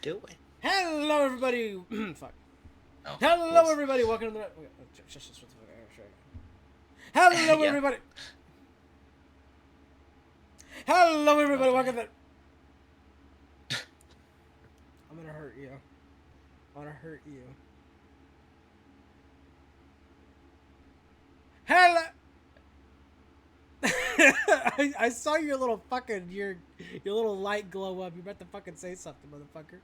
doing? Hello, everybody. Fuck. Oh, Hello, everybody. Welcome to the. Hello, Yeah. everybody. Hello, everybody. Welcome to. I'm gonna hurt you. I'm gonna hurt you. Hello. I saw your little fucking your little light glow up. You're about to fucking say something, motherfucker.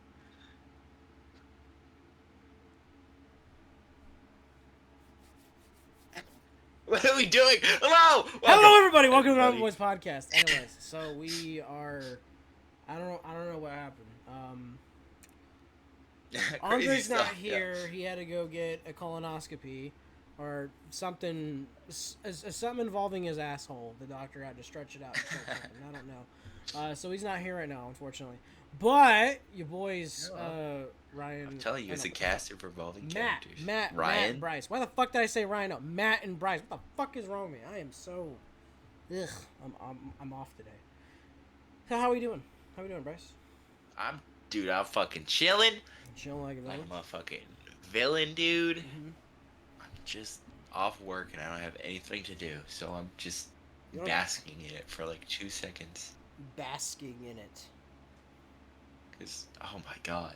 What are we doing? Hello. Hello, everybody. Welcome to the Mountain Boys podcast. Anyways, so we are. I don't know what happened. Andre's not here. Yeah. He had to go get a colonoscopy, or something. Something involving his asshole. The doctor had to stretch it out. I don't know. So he's not here right now, unfortunately. But your boys, Ryan. I'm telling you, it's a cast of revolving characters. Matt, Ryan, Bryce. Why the fuck did I say Ryan? No, Matt and Bryce. What the fuck is wrong with me? I am so. Ugh. I'm off today. So how are we doing? How we doing, Bryce? I'm fucking chilling. Chilling like a villain. I'm a fucking villain, dude. Mm-hmm. I'm just off work and I don't have anything to do, so I'm just basking in it for like 2 seconds. Basking in it. Cause oh my god,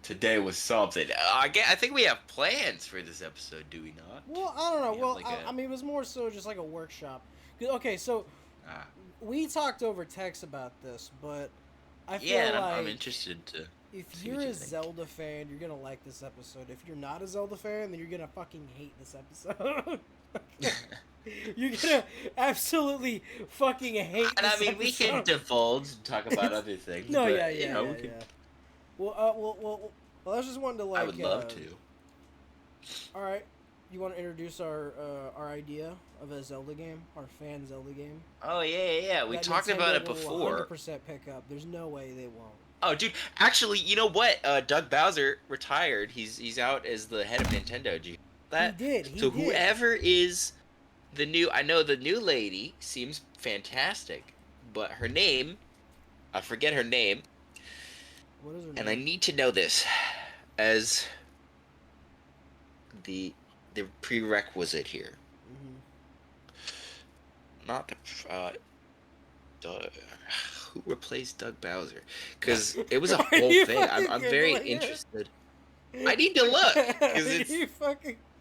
today was something. I think we have plans for this episode, do we not? Well, I don't know. Well, I mean, it was more so just like a workshop. Okay, so we talked over text about this, but I feel like I'm interested to. If you're a Zelda fan, you're gonna like this episode. If you're not a Zelda fan, then you're gonna fucking hate this episode. You're gonna absolutely fucking hate. And I mean, we can divulge and talk about other things. No, but, yeah. We can... Well, I was just wanting to like. I would love to. All right, you want to introduce our idea of a Zelda game, our fan Zelda game? Oh yeah. We talked about it before. 100% pick up. There's no way they won't. Oh, dude! Actually, you know what? Doug Bowser retired. He's out as the head of Nintendo. Did you know that? He did. Whoever is the new, I know the new lady seems fantastic, but her name, I forget her name. What is her name? And I need to know this as the prerequisite here. Mm-hmm. Not who replaced Doug Bowser? Because it was a whole thing. I'm very interested. I need to look because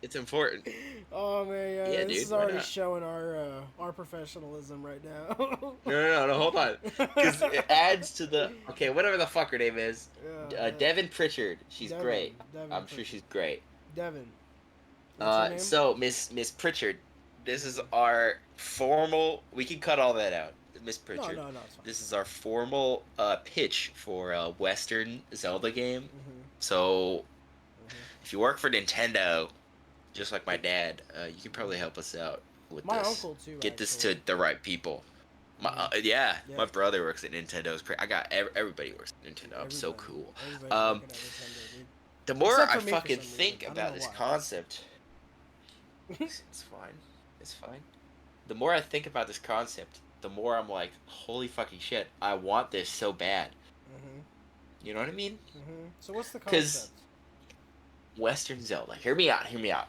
it's important. Oh man, yeah this dude, is already showing our professionalism right now. No, hold on, because it adds to the whatever the fuck her name is. Devin Pritchard. She's great. I'm sure she's great. Devin. So Miss Pritchard, this is our formal. We can cut all that out. Miss Pritchard. No, it's fine. This is our formal pitch for a Western Zelda game. Mm-hmm. So, if you work for Nintendo, just like my dad, you can probably help us out with my this. My uncle too. Get this to the right people. My my brother works at Nintendo. It's crazy. I got everybody works at Nintendo. I'm so cool. The more I fucking think about this concept, it's fine. The more I think about this concept, the more I'm like, holy fucking shit, I want this so bad. Mm-hmm. You know what I mean? Mm-hmm. So what's the concept? Because Western Zelda. Hear me out. All right.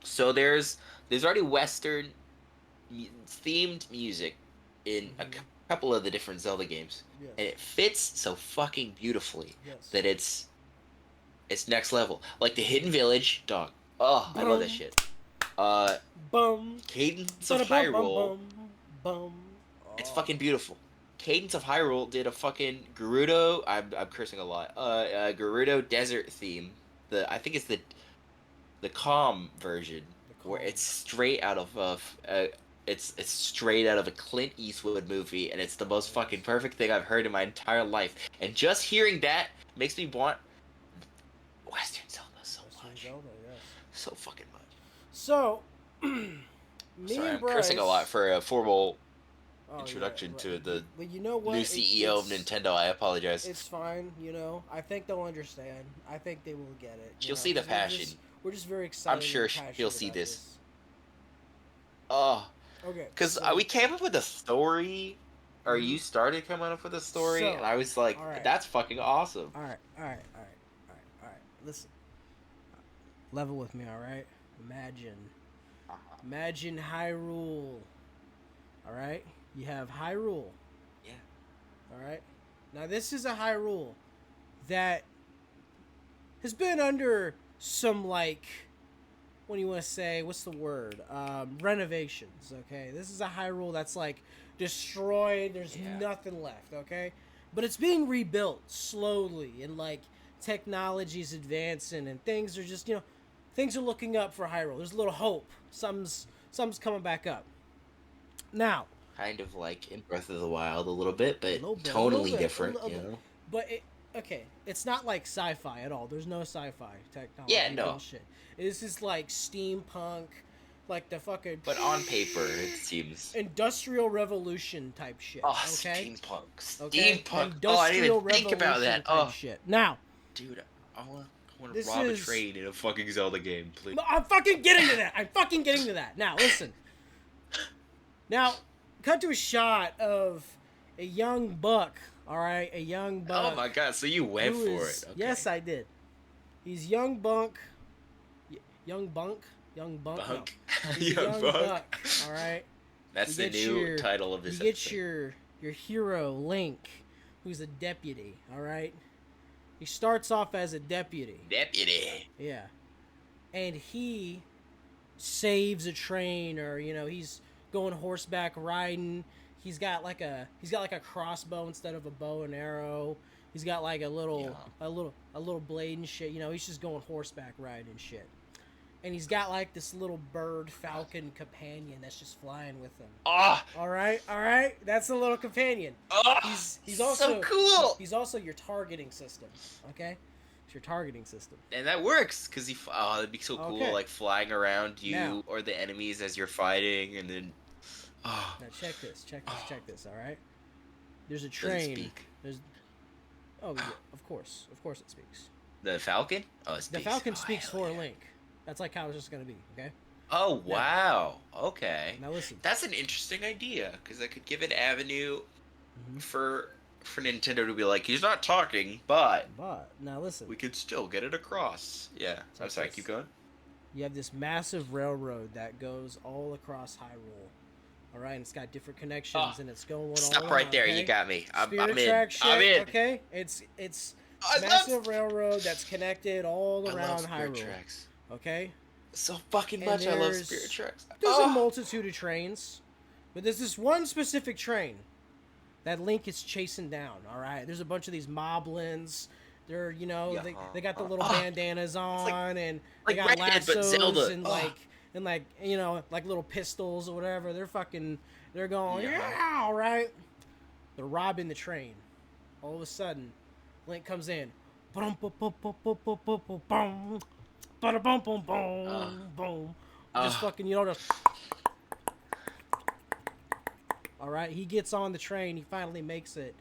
So there's already Western themed music in a couple of the different Zelda games, and it fits so fucking beautifully that it's next level. Like the Hidden Village, dog. Oh, I love that shit. Cadence of Hyrule. It's fucking beautiful. Cadence of Hyrule did a fucking Gerudo. I'm cursing a lot. Gerudo Desert theme. I think it's the calm version where it's straight out of it's straight out of a Clint Eastwood movie, and it's the most fucking perfect thing I've heard in my entire life. And just hearing that makes me want Western Zelda so much. So fucking much. So, I'm cursing a lot for a formal introduction to the new CEO of Nintendo. I apologize. It's fine, I think they'll understand. I think they will get it. She'll see the passion. We're just very excited. I'm sure she'll see this. Oh. Okay. Because we came up with a story or you started coming up with a story, and So, I was like, all right, that's fucking awesome. all right, all right, all right, all right, all right. Listen, level with me, all right. Imagine, Uh-huh. imagine Hyrule. All right, you have Hyrule. Yeah. All right. Now this is a Hyrule that has been under some like, what do you want to say? What's the word? Renovations. Okay, this is a Hyrule that's like destroyed. There's nothing left. Okay, but it's being rebuilt slowly, and like technology's advancing, and things are just things are looking up for Hyrule. There's a little hope. Something's coming back up. Now, Kind of like in Breath of the Wild a little bit, a but little bit, a little tonally bit, different, you know? but okay, it's not like sci-fi at all. There's no sci-fi Yeah, technology no. bullshit. This is like steampunk, like the fucking But on paper, it seems. industrial revolution type shit. Oh, Okay, steampunk. okay, Steampunk. Oh, I didn't industrial even think about revolution that. type Oh, shit. Now, dude, I want to this rob a is. train in a fucking Zelda game, please. No, I'm fucking getting to that. I'm fucking getting to that. Now, listen. Now, cut to a shot of a young buck. All right, a young buck. Oh my god, so you went who for is- it. Okay. Yes, I did. He's young bunk. Young bunk. Young bunk. Bunk. No. He's a young buck. All right. That's You the get new your- title of this You get episode. your hero Link, who's a deputy. All right. He starts off as a deputy. Deputy. Yeah. And he saves a train, or he's going horseback riding. He's got like a crossbow instead of a bow and arrow. He's got like a little blade and shit. He's just going horseback riding and shit. And he's got like this little bird falcon companion that's just flying with him. Oh, All right. That's the little companion. oh, He's also so cool. He's also your targeting system. Okay, it's your targeting system. And that works because that'd be so cool, Okay. like flying around you Now. or the enemies as you're fighting, and then oh, Now check this. All right. There's a does it train. speak? Oh, yeah, of course it speaks. The Falcon? Oh, it The speaks. Falcon Oh, speaks hell for yeah. Link. That's like how it's just gonna be. Okay. Oh wow. Okay. Now listen. That's an interesting idea because I could give an avenue Mhm. for Nintendo to be like, he's not talking, but But now listen. we could still get it across. Yeah. I'm sorry. this. Keep going. You have this massive railroad that goes all across Hyrule. All right, and it's got different connections, Oh, and it's going Stop all right around, there. okay? You got me. I'm Spirit in. track shit, I'm in. Okay, it's I massive railroad that's connected all I around love Spirit Hyrule. Tracks. Okay, So fucking And much. I love there's- Spirit Tracks. there's Oh. a multitude of trains, but there's this one specific train that Link is chasing down. All right, there's a bunch of these moblins. They're Yeah. they got the little bandanas on, and they like got Red Dead, but lassos Zelda. and Ugh. like little pistols or whatever. They're going Yeah. yeah, all right. They're robbing the train. All of a sudden, Link comes in. Boom, boom, boom, boom, boom, boom, boom, boom, boom, bada boom, boom, boom, boom. Just fucking, just. All right, he gets on the train. He finally makes it,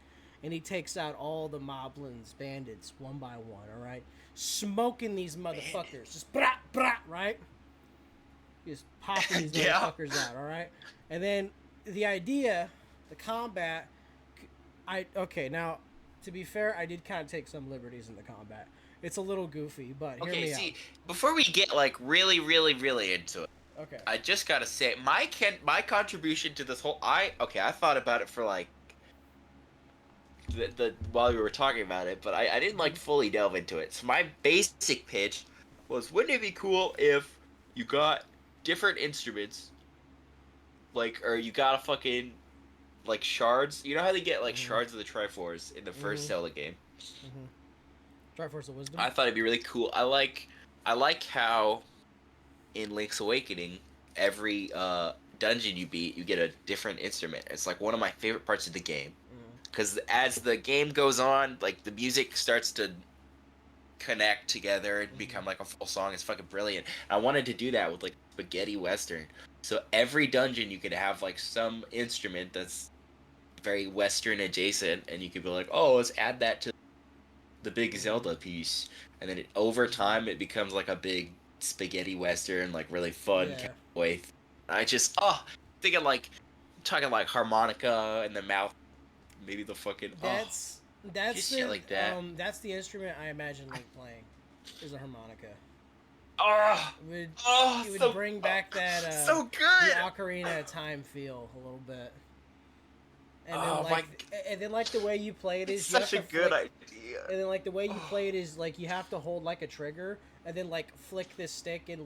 and he takes out all the moblins, bandits, one by one. All right, smoking these motherfuckers, just brah brah, right? Just popping these Yeah. motherfuckers out. All right, and then the idea, the combat. Okay, now to be fair, I did kind of take some liberties in the combat. It's a little goofy, but hear Okay, me see, before we get like really, really, really into it, out. Okay. I just gotta say my contribution to this whole I thought about it for like the while we were talking about it, but I didn't like fully delve into it. So my basic pitch was, wouldn't it be cool if you got different instruments, like, or you got a fucking like shards? You know how they get like shards of the Triforce in the first Zelda game? Triforce of Wisdom. I thought it'd be really cool. I like how in Link's Awakening, every dungeon you beat, you get a different instrument. It's like one of my favorite parts of the game, because as the game goes on, like the music starts to connect together and become like a full song. It's fucking brilliant. I wanted to do that with like spaghetti western. So every dungeon you could have like some instrument that's very western adjacent, and you could be like, oh, let's add that to the big Zelda piece, and then over time it becomes like a big spaghetti western, like really fun cowboy. I just thinking like talking like harmonica and the mouth maybe the fucking That's just the shit like that. that's the instrument I imagine Link playing, is a harmonica. Oh, It would so bring back that so the good. Ocarina of Time feel a little bit. Oh my, And then like the way you play it it's is you have such a to good flick, idea. and then like the way you play it is like you have to hold like a trigger and then like flick this stick in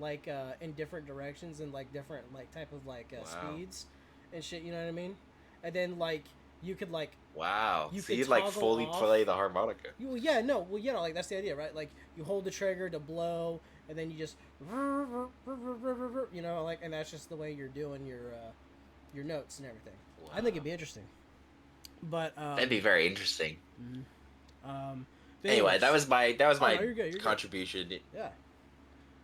different directions and like different like type of Wow. speeds and shit, you know what I mean? And then like you could like Wow. you So could you'd like toggle fully off. play the harmonica. Yeah, no, well, you know, like that's the idea, right? Like you hold the trigger to blow, and then you just, you know, like, and that's just the way you're doing your notes and everything. Wow. I think it'd be interesting. But That'd be very interesting. um, Anyway, anyways. that was my No, you're good, contribution. Yeah.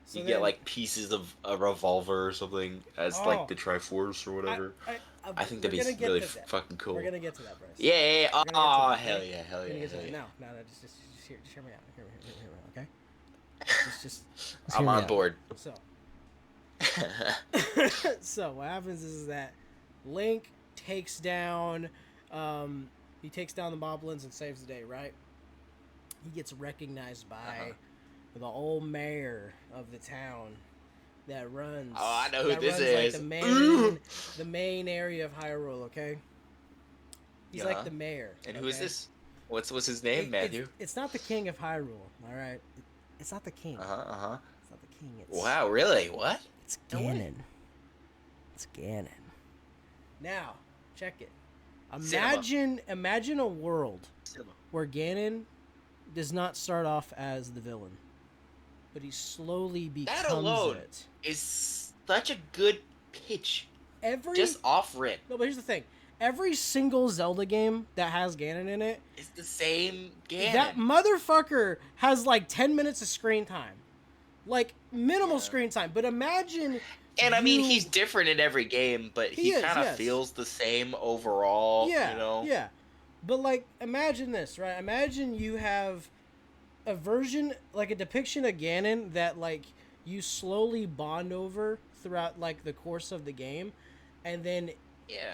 So You then, get like pieces of a revolver or something as like the Triforce or whatever. I think that'd be really fucking cool. We're gonna get to that, Bryce. Yeah. We're gonna Oh, get to that, hell okay? yeah, hell We're gonna yeah, get to hell that. yeah. No, just hear me out. Hear me out, okay? Just I'm hear me on out. board. So, so what happens is that Link takes down, he takes down the moblins and saves the day, right? He gets recognized by the old mayor of the town that runs. Oh, I know who this like is. the main area of Hyrule. Okay, he's like the mayor. And who is this? What's his name, Matthew? It's not the king of Hyrule. All right, it's not the king. It's not the king. Wow, really? What? It's Ganon. It's Ganon. Now, check it. Imagine a world where Ganon does not start off as the villain, but he slowly becomes that alone it. Is such a good pitch. Just off rip. No, but here's the thing. Every single Zelda game that has Ganon in it is the same Ganon. That motherfucker has like 10 minutes of screen time. Like minimal screen time. But imagine And I mean, he's different in every game, but he kind of feels the same overall, you know? Yeah. But like, imagine this, right? Imagine you have a version, like a depiction of Ganon that like you slowly bond over throughout like the course of the game, and then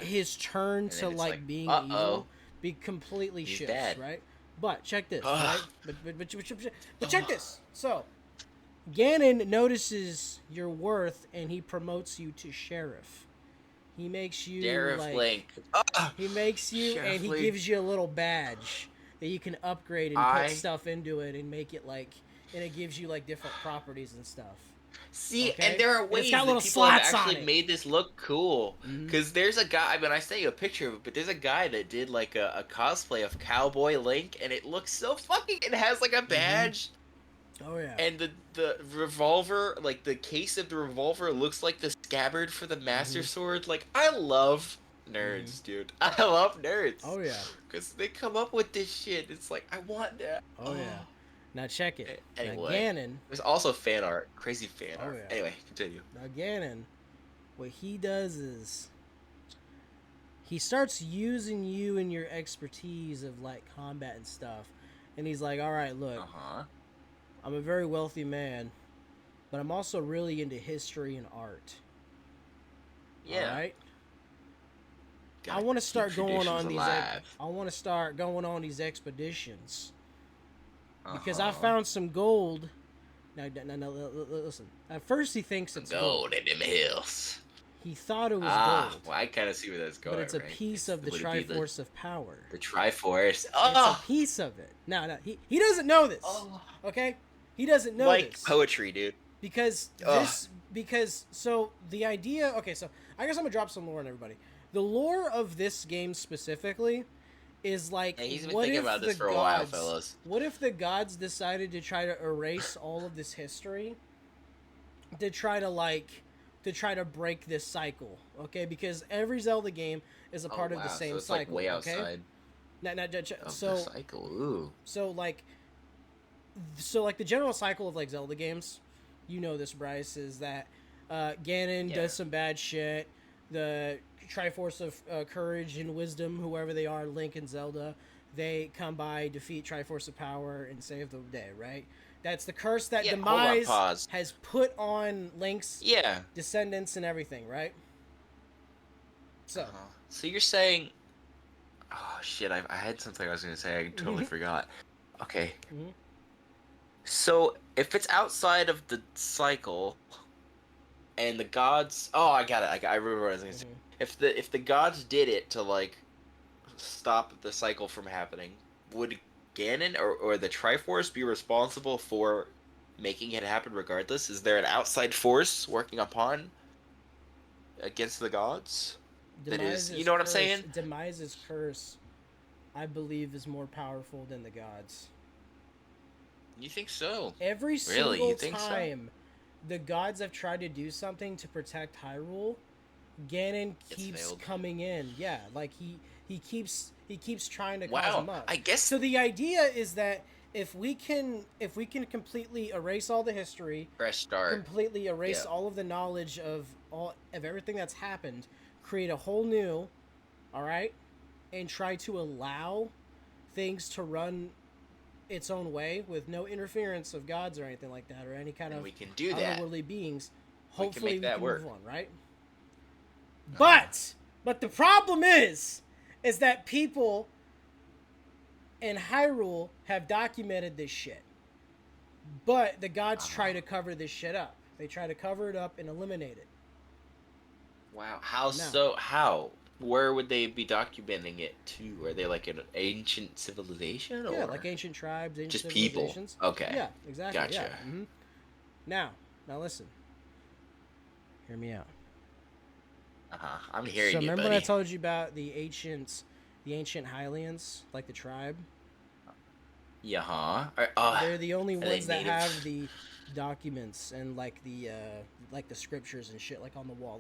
his turn to like being evil be completely shifts, right? But check this, right? But check this. So Ganon notices your worth and he promotes you to sheriff. He makes you Link. He makes you Sheriff and he Link. Gives you a little badge that you can upgrade and put stuff into it and make it like, and it gives you like different properties and stuff. See, and there are ways that people have actually made this look cool. Because there's a guy, I mean, I sent you a picture of it, but there's a guy that did like a cosplay of Cowboy Link, and it looks so fucking, it has like a badge. Oh yeah. And the revolver, like the case of the revolver looks like the scabbard for the Master Sword. Like, I love nerds, dude. I love nerds. Oh yeah. Because they come up with this shit. It's like, I want that. Oh yeah. Now check it. Anyway, now Ganon. There's also fan art, crazy fan art. Yeah. Anyway, continue. Now Ganon, what he does is he starts using you and your expertise of like combat and stuff, and he's like, "All right, look, I'm a very wealthy man, but I'm also really into history and art. Yeah. All right? I want to start going on these. I want to start going on these expeditions because I found some gold. Now, listen. At first, he thinks it's gold in them hills. He thought it was gold. Well, I kind of see where that's going. But it's a piece of the Triforce of Power. The Triforce. It's a piece of it. No, he doesn't know this. Okay, he doesn't know this. Like poetry, dude. Because so the idea. Okay, so I guess I'm gonna drop some lore on everybody. The lore of this game specifically is like, he's been thinking about this for a while, fellas. What if the gods decided to try to erase all of this history to try to break this cycle? Okay, because every Zelda game is a part of the same cycle. Like way outside. So the cycle. Ooh. So like the general cycle of like Zelda games, you know this, Bryce, is that Ganon does some bad shit. The Triforce of Courage and Wisdom, whoever they are, Link and Zelda, they come by, defeat Triforce of Power, and save the day, right? That's the curse that Demise has put on Link's descendants and everything, right? So, so you're saying, Oh shit! I had something I was gonna say. I totally forgot. Okay. Mm-hmm. So if it's outside of the cycle, and the gods, oh, I got it. I remember what I was gonna say. Mm-hmm. If the gods did it to like stop the cycle from happening, would Ganon or the Triforce be responsible for making it happen regardless? Is there an outside force working upon against the gods that is, you know what I'm saying? Demise's curse, I believe, is more powerful than the gods. You think so? Every Really? You single think so? time the gods have tried to do something to protect Hyrule, Ganon It's keeps failed. coming in. Yeah, like he keeps trying to cause Wow. them up. I guess So the idea is that if we can completely erase all the history, fresh start. completely erase Yeah. all of the knowledge of everything that's happened, create a whole new, all right, and try to allow things to run its own way with no interference of gods or anything like that or any kind And of we can do that. otherworldly beings. We can Hopefully make we that can move work. on, right? Uh-huh. But the problem is that people in Hyrule have documented this shit. But the gods try Uh-huh. to cover this shit up. They try to cover it up and eliminate it. Wow. How Now, so? How? Where would they be documenting it to? Are they like an ancient civilization yeah, like or ancient tribes, ancient just people? civilizations. Okay. Yeah, exactly. Yeah. Gotcha. Mm-hmm. Now, now listen. Hear me out. Uh-huh. I'm So hearing you, remember when I buddy. told you about the ancient Hylians, like the tribe? Yeah, huh? They're the only Are they ones that native? have the documents and like the scriptures and shit like on the wall.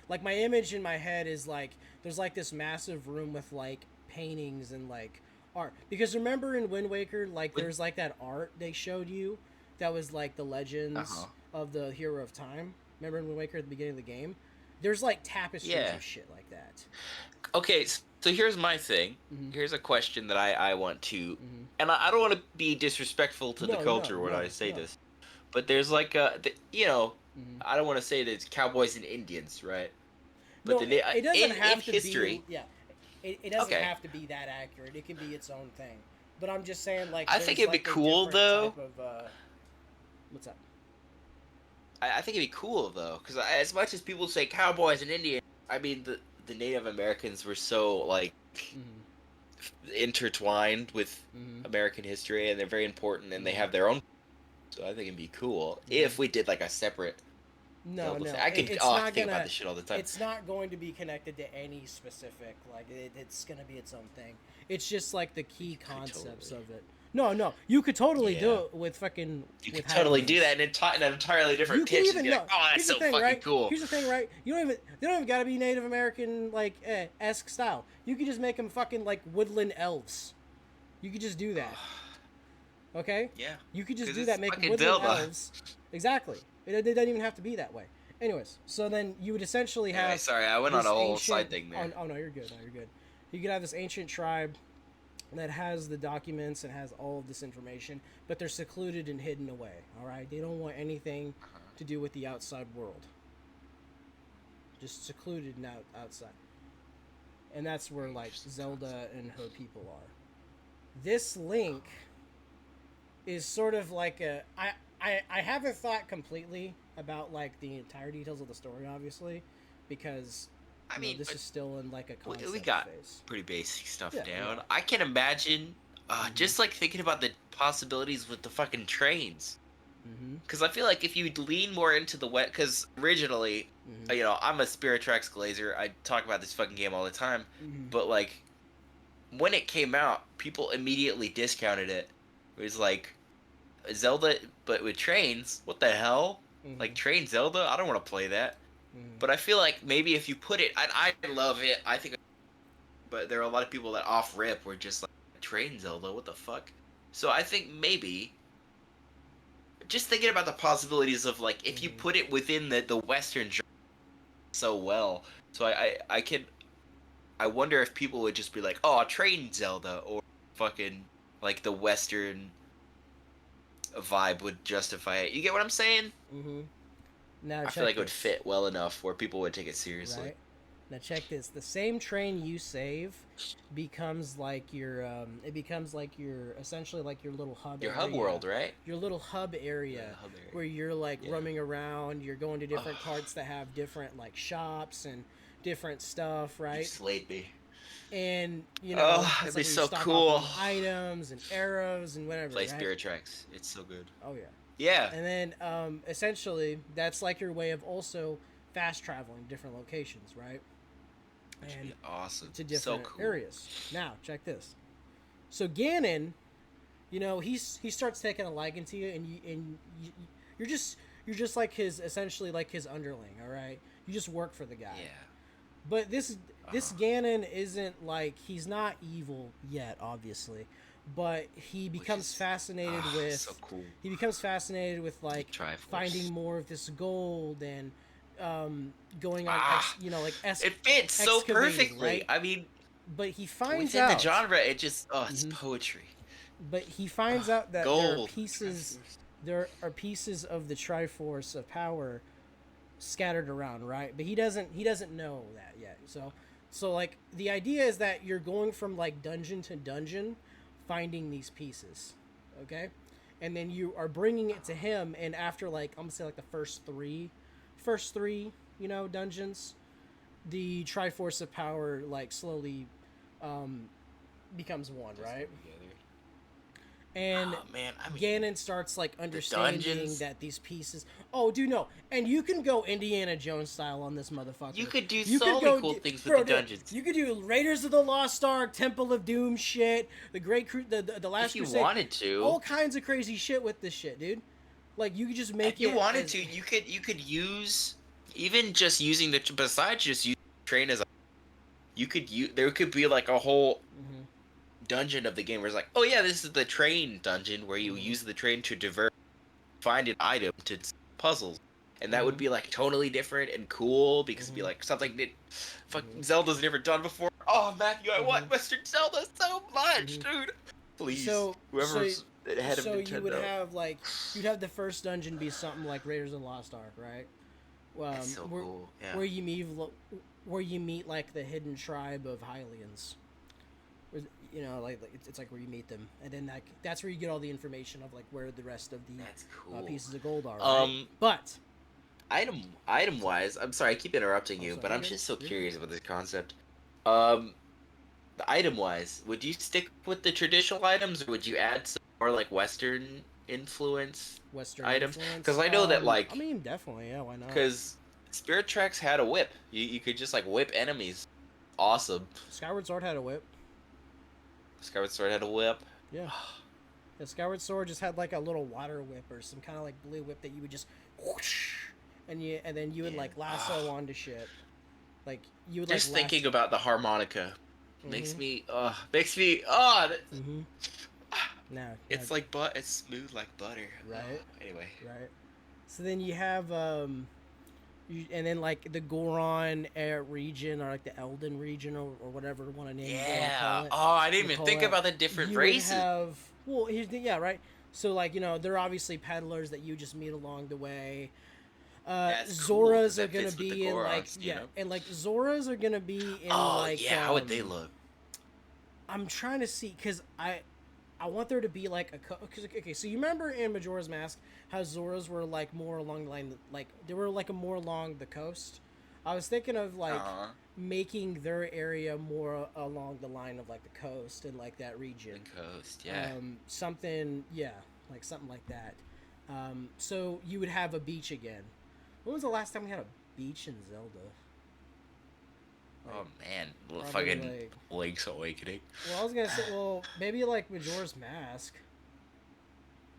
Like my image in my head is like there's like this massive room with like paintings and like art. Because remember in Wind Waker, like Would there's like that art they showed you that was like the legends uh-huh. of the Hero of Time. Remember in Wind Waker at the beginning of the game? There's like tapestries Yeah. of shit like that. Okay, so here's my thing. Mm-hmm. Here's a question that I want to, Mm-hmm. and I don't want to be disrespectful to the No, no, culture when I no, say no. this, but there's like you know, Mm-hmm. I don't want to say that it's cowboys and Indians, right? But No, the it doesn't in have to be. history, Yeah, it doesn't okay, have to be that accurate. It can be its own thing. But I'm just saying, like, I think there's it'd be like a cool different though. type of. What's up? I think it'd be cool though, because as much as people say cowboys and Indians, I mean the Native Americans were so like Mm-hmm. intertwined with Mm-hmm. American history, and they're very important, and they Mm-hmm. have their own. So I think it'd be cool Mm-hmm. if we did like a separate No, Zelda thing. no, I could it's oh I not think about gonna. this shit all the time. It's not going to be connected to any specific. Like, it's gonna be its own thing. It's just like the You key could concepts totally. of it. No, no, you could totally do Yeah. it with fucking You with could totally do Hylians. that in an entirely different You can pitch and even be like, no. oh, that's Here's the so thing, fucking right? cool. Here's the thing, right? They don't even gotta be Native American like esque style. You could just make them fucking like woodland elves. You could just do that. Okay? Yeah. You could just Because do it's that. Make fucking woodland Zelda. elves. Exactly. It doesn't even have to be that way. Anyways, so then you would essentially Anyway, have sorry, I went on this a whole ancient. side thing Oh, there. oh no, you're good. No, you're good. You could have this ancient tribe that has the documents and has all of this information, but they're secluded and hidden away. All right, they don't want anything Uh-huh. to do with the outside world. Just secluded and outside, and that's where Very like interesting Zelda concept. and her people are. This Link is sort of like I haven't thought completely about like the entire details of the story, obviously, because I mean, this but is still in like a we concept got phase. pretty basic stuff Yeah, yeah. down. I can imagine, Mm-hmm. just like thinking about the possibilities with the fucking trains. Mm-hmm. Because I feel like if you lean more into the wet, because originally, Mm-hmm. I'm a Spirit Tracks glazer. I talk about this fucking game all the time. Mm-hmm. But like, when it came out, people immediately discounted it. It was like Zelda, but with trains. What the hell? Mm-hmm. Like train Zelda? I don't want to play that. Mm-hmm. But I feel like maybe if you put it, I love it. I think, but there are a lot of people that off rip were just like train Zelda. What the fuck? So I think maybe just thinking about the possibilities of like if you Mm-hmm. put it within the Western genre so well. So I wonder if people would just be like, oh, a train Zelda or fucking like the Western vibe would justify it. You get what I'm saying? Mm-hmm. Now I feel check like it would this, fit well enough where people would take it seriously. right? Now check this. The same train you save becomes like your it becomes like your essentially like your little hub Your area. hub world, right? Your little hub area Yeah, hub area. where you're like Yeah. roaming around, you're going to different Oh, parts that have different like shops and different stuff, you right? slayed me. And you know, Oh, it's it'd be like where you so stock cool. up on items and arrows and whatever, Play right? Spirit Tracks. It's so good. Oh yeah. Yeah. And then essentially that's like your way of also fast traveling different locations, right? Which would And be awesome. to So different cool. areas. Now, check this. So Ganon, you know, he starts taking a liking to you, and you're just like his essentially like his underling. All right, you just work for the guy. Yeah. But this Uh-huh. Ganon isn't like he's not evil yet, obviously, but he Which becomes is fascinated with so cool. he becomes fascinated with like Triforce. finding more of this gold and going on Ah, it fits so excavating, perfectly. right? I mean, But he finds within the out. genre, it just it's Mhm. poetry. But he finds out that Gold. there are pieces of the Triforce of power scattered around, right? But he doesn't know that yet. So like the idea is that you're going from like dungeon to dungeon finding these pieces. Okay? And then you are bringing it to him, and after like I'm gonna say like the first three, you know, dungeons, the Triforce of power like slowly um becomes one, right? And Oh man, I mean, Ganon starts like understanding dungeons. that these pieces. Oh, dude, no, and you can go Indiana Jones style on this motherfucker. You could do You so could many go, cool things with bro, the dude, dungeons. you could do Raiders of the Lost Ark, Temple of Doom shit, the the Last If you Crusade, wanted to, all kinds of crazy shit with this shit, dude. Like you could just make if you it wanted as- to, you could use even just using the besides just using the train as a you could use there could be like a whole Mhm. dungeon of the game where it's like, oh yeah, this is the train dungeon where you use the train to divert, find an item to puzzles, and that would Mhm. be like totally different and cool because it'd be Mhm. like something that fucking Mhm. Zelda's never done before. Oh Matthew, I want Mhm. Western Zelda so much, Mhm. dude. Please, So whoever's head of so you would Nintendo. have like you'd have the first dungeon be something like Raiders of the Lost Ark, right? That's so cool. Yeah. Where you meet where you meet like the hidden tribe of Hylians. You know, like it's like where you meet them, and then that's where you get all the information of like where the rest of the That's cool. pieces of gold are. Right? But Item wise, I'm sorry, I keep interrupting you, sorry, but I'm you're just so good. curious about this concept. Um, the item wise, would you stick with the traditional items, or would you add some more like Western influence Western items? influence. Because I know that I mean, definitely, yeah. Why not? because Spirit Tracks had a whip. You could just like whip enemies. Awesome. Skyward Sword had a whip. Skyward Sword had a whip. Yeah. The Skyward Sword just had like a little water whip or some kind of like blue whip that you would just whoosh, and then you would like lasso onto shit. Like you would just like thinking about the harmonica makes Mhm. me Mm-hmm. No, it's like it's smooth like butter. Right. Anyway. Right. So then you have and then like the Goron region or like the Elden region or whatever you want to name it. Yeah. Oh, I didn't even think about the different you races. Would have, well, yeah, right. So like, you know, they're obviously peddlers that you just meet along the way. Zoras are gonna be in like and like Zoras are gonna be in how would they look? I'm trying to see because I want there to be like okay, so you remember in Majora's Mask how Zoras were like more along the line, like they were like more along the coast. I was thinking of like making their area more along the line of like the coast and like that region. The coast, yeah. Something, yeah, like something like that. So you would have a beach again. When was the last time we had a beach in Zelda? Oh man, probably, fucking Link's Awakening. Well, I was gonna say, maybe like Majora's Mask.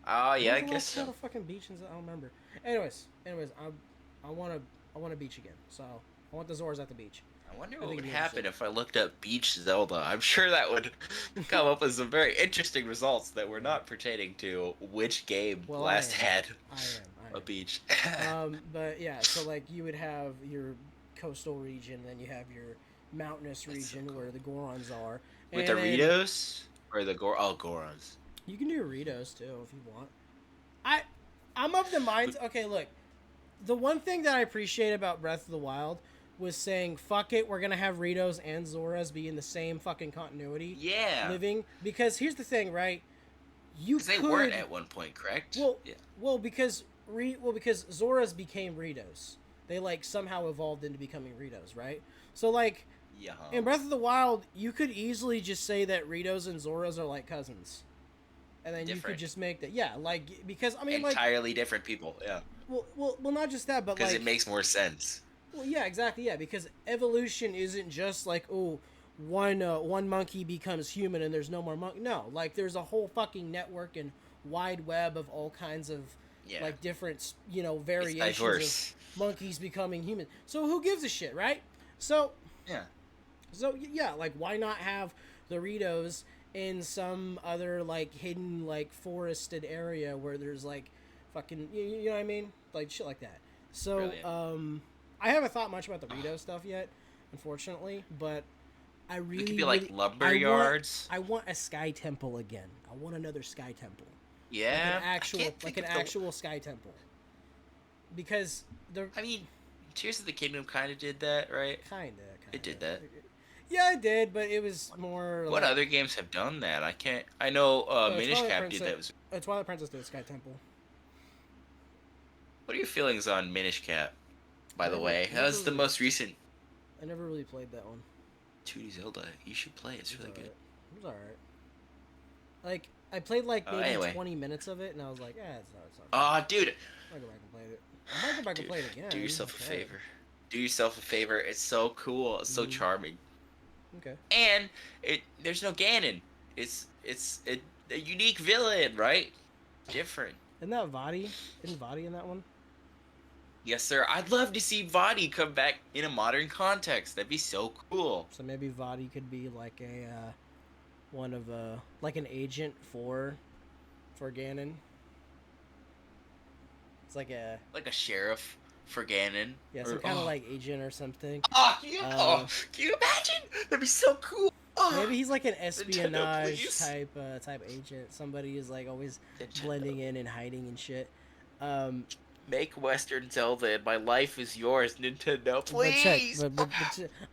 Oh yeah, I When was the guess last time we so. had a fucking beach in Zelda? I don't remember. Anyways, I want a beach again. So I want the Zoras at the beach. I wonder I what think would it'd be happen if I looked up Beach Zelda. I'm sure that would come up with some very interesting results that were not pertaining to which game last had I am. a beach. But yeah, so like you would have your coastal region, then you have your mountainous region where the Gorons are. With and Doritos or the Gorons. You can do Doritos too if you want. I'm of the mind. Okay, look, the one thing that I appreciate about Breath of the Wild was saying, "Fuck it, we're gonna have Ritos and Zoras be in the same fucking continuity, Yeah, living." Because here's the thing, right? You because they weren't could at one point, correct? well, Yeah. because Zoras became Ritos. They like somehow evolved into becoming Ritos, right? So like Yeah. in Breath of the Wild, you could easily just say that Ritos and Zoras are like cousins, and then you could Different. just make that, yeah, like because I mean, like, Entirely different people. Yeah. well, not just that, but Because it like, makes more sense. well, yeah, exactly, yeah, because evolution isn't just like, oh, one monkey becomes human and there's no more monkey. No, like there's a whole fucking network and wide web of all kinds of Yeah. like different, It's variations of diverse. monkeys becoming human. So who gives a shit, right? So Yeah. yeah, like why not have the Ritos in some other like hidden like forested area where there's like fucking you know what I mean, like shit like that. So Brilliant. I haven't thought much about the Rito stuff yet, unfortunately, but I It really could be like really lumber yards. I want a sky temple again. I want another sky temple, Yeah. I can't like think an of the. actual sky temple, because they're I mean, Tears of the Kingdom kind of did that, right? kinda. It did that. Yeah, I did, but it was more What like other games have done that? I can't. I know Minish Twilight Cap did Princess. that. Was Twilight Princess did Sky Temple. What are your feelings on Minish Cap? By the way, I that never was the really, most recent I never really played that one. 2D Zelda. You should play it. It's really good. It was alright. Like I played like maybe Anyway. 20 minutes of it, and I was like, it's not. Oh, dude. I'll go back and play it. I might go back and play it again. Do yourself a Okay. favor. Do yourself a favor. It's so cool. It's so charming. Okay. And there's no Ganon. It's a unique villain, right? Different. Isn't that Vadi? Isn't Vadi in that one? Yes, sir. I'd love to see Vadi come back in a modern context. That'd be so cool. So maybe Vadi could be like a one of like an agent for Ganon. It's like a sheriff for Ganon. some kind of like agent or something. Oh, yeah. Can you imagine? That'd be so cool. Oh, maybe he's like an espionage please. type agent. Somebody is like always Nintendo. blending in and hiding and shit. Make Western Zelda and my life is yours, Nintendo. Please. But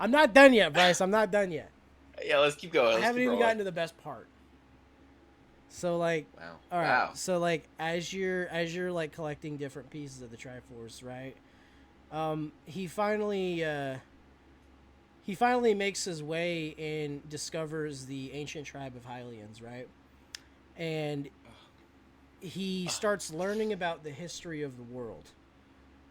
I'm not done yet, Bryce. I'm not done yet. Yeah, let's keep going. I haven't even gotten to the best part. So like, Wow. all right. Wow. So like, as you're like collecting different pieces of the Triforce, right? He finally makes his way and discovers the ancient tribe of Hylians, right? And he starts learning about the history of the world.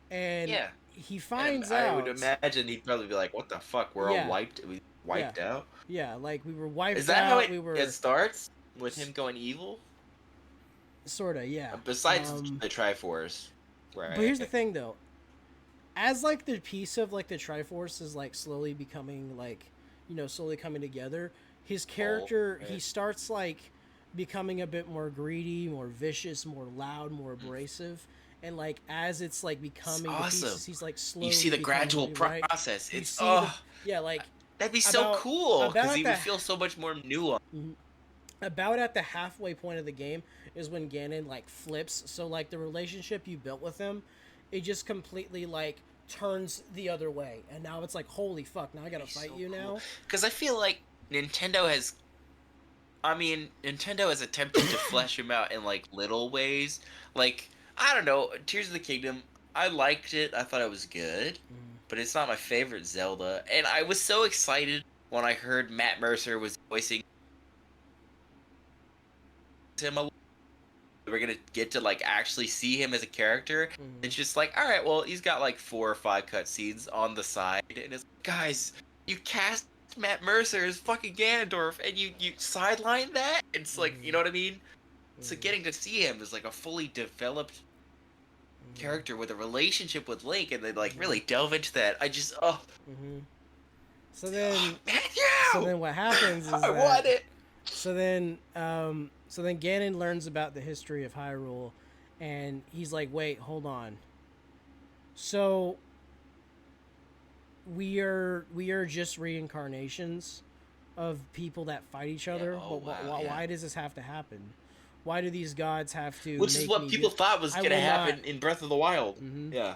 And Yeah. he finds out. I would imagine he'd probably be like, "What the fuck? We're all wiped. We wiped out." Yeah, like we were wiped out. Is that how it it starts with him going evil? Sorta, yeah. Besides the Triforce, right? But here's the thing, though. As like the piece of like the Triforce is like slowly becoming like, slowly coming together, his character he starts like becoming a bit more greedy, more vicious, more loud, more abrasive, and like as it's like becoming the pieces, he's like slowly. You see the gradual right? process. It's like that'd be so cool because he would feel so much more nuanced. About at the halfway point of the game is when Ganon like flips. So like the relationship you built with him, it just completely like turns the other way, and now it's like, holy fuck, now I gotta fight you now. Because I feel like Nintendo has attempted to flesh him out in like little ways. Like, I don't know, Tears of the Kingdom, I liked it. I thought it was good, but it's not my favorite Zelda. And I was so excited when I heard Matt Mercer was voicing him a lot. We're gonna get to like actually see him as a character. It's just like, all right, well, he's got like 4 or 5 cutscenes on the side, and it's like, guys, you cast Matt Mercer as fucking Ganondorf, and you sideline that. It's like, you know what I mean? So getting to see him as like a fully developed character with a relationship with Link, and they like really delve into that. I just So then, man, so then what happens is I want it. So then Ganon learns about the history of Hyrule, and he's like, wait, hold on. So we are just reincarnations of people that fight each other. Why does this have to happen? Why do these gods have to? Which is what people thought was going to happen in Breath of the Wild. Mm-hmm. Yeah.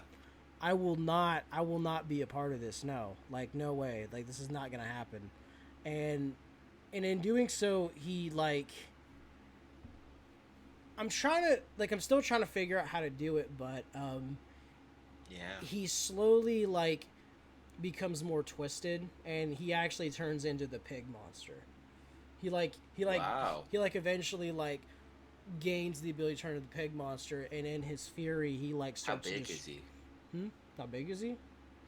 I will not be a part of this. No, like no way. Like this is not gonna happen. And in doing so, he like I'm still trying to figure out how to do it, but Yeah. he slowly like becomes more twisted, and he actually turns into the pig monster. Wow. He like eventually like gains the ability to turn into the pig monster, and in his fury, he like How starts to big just. is he? How big is he?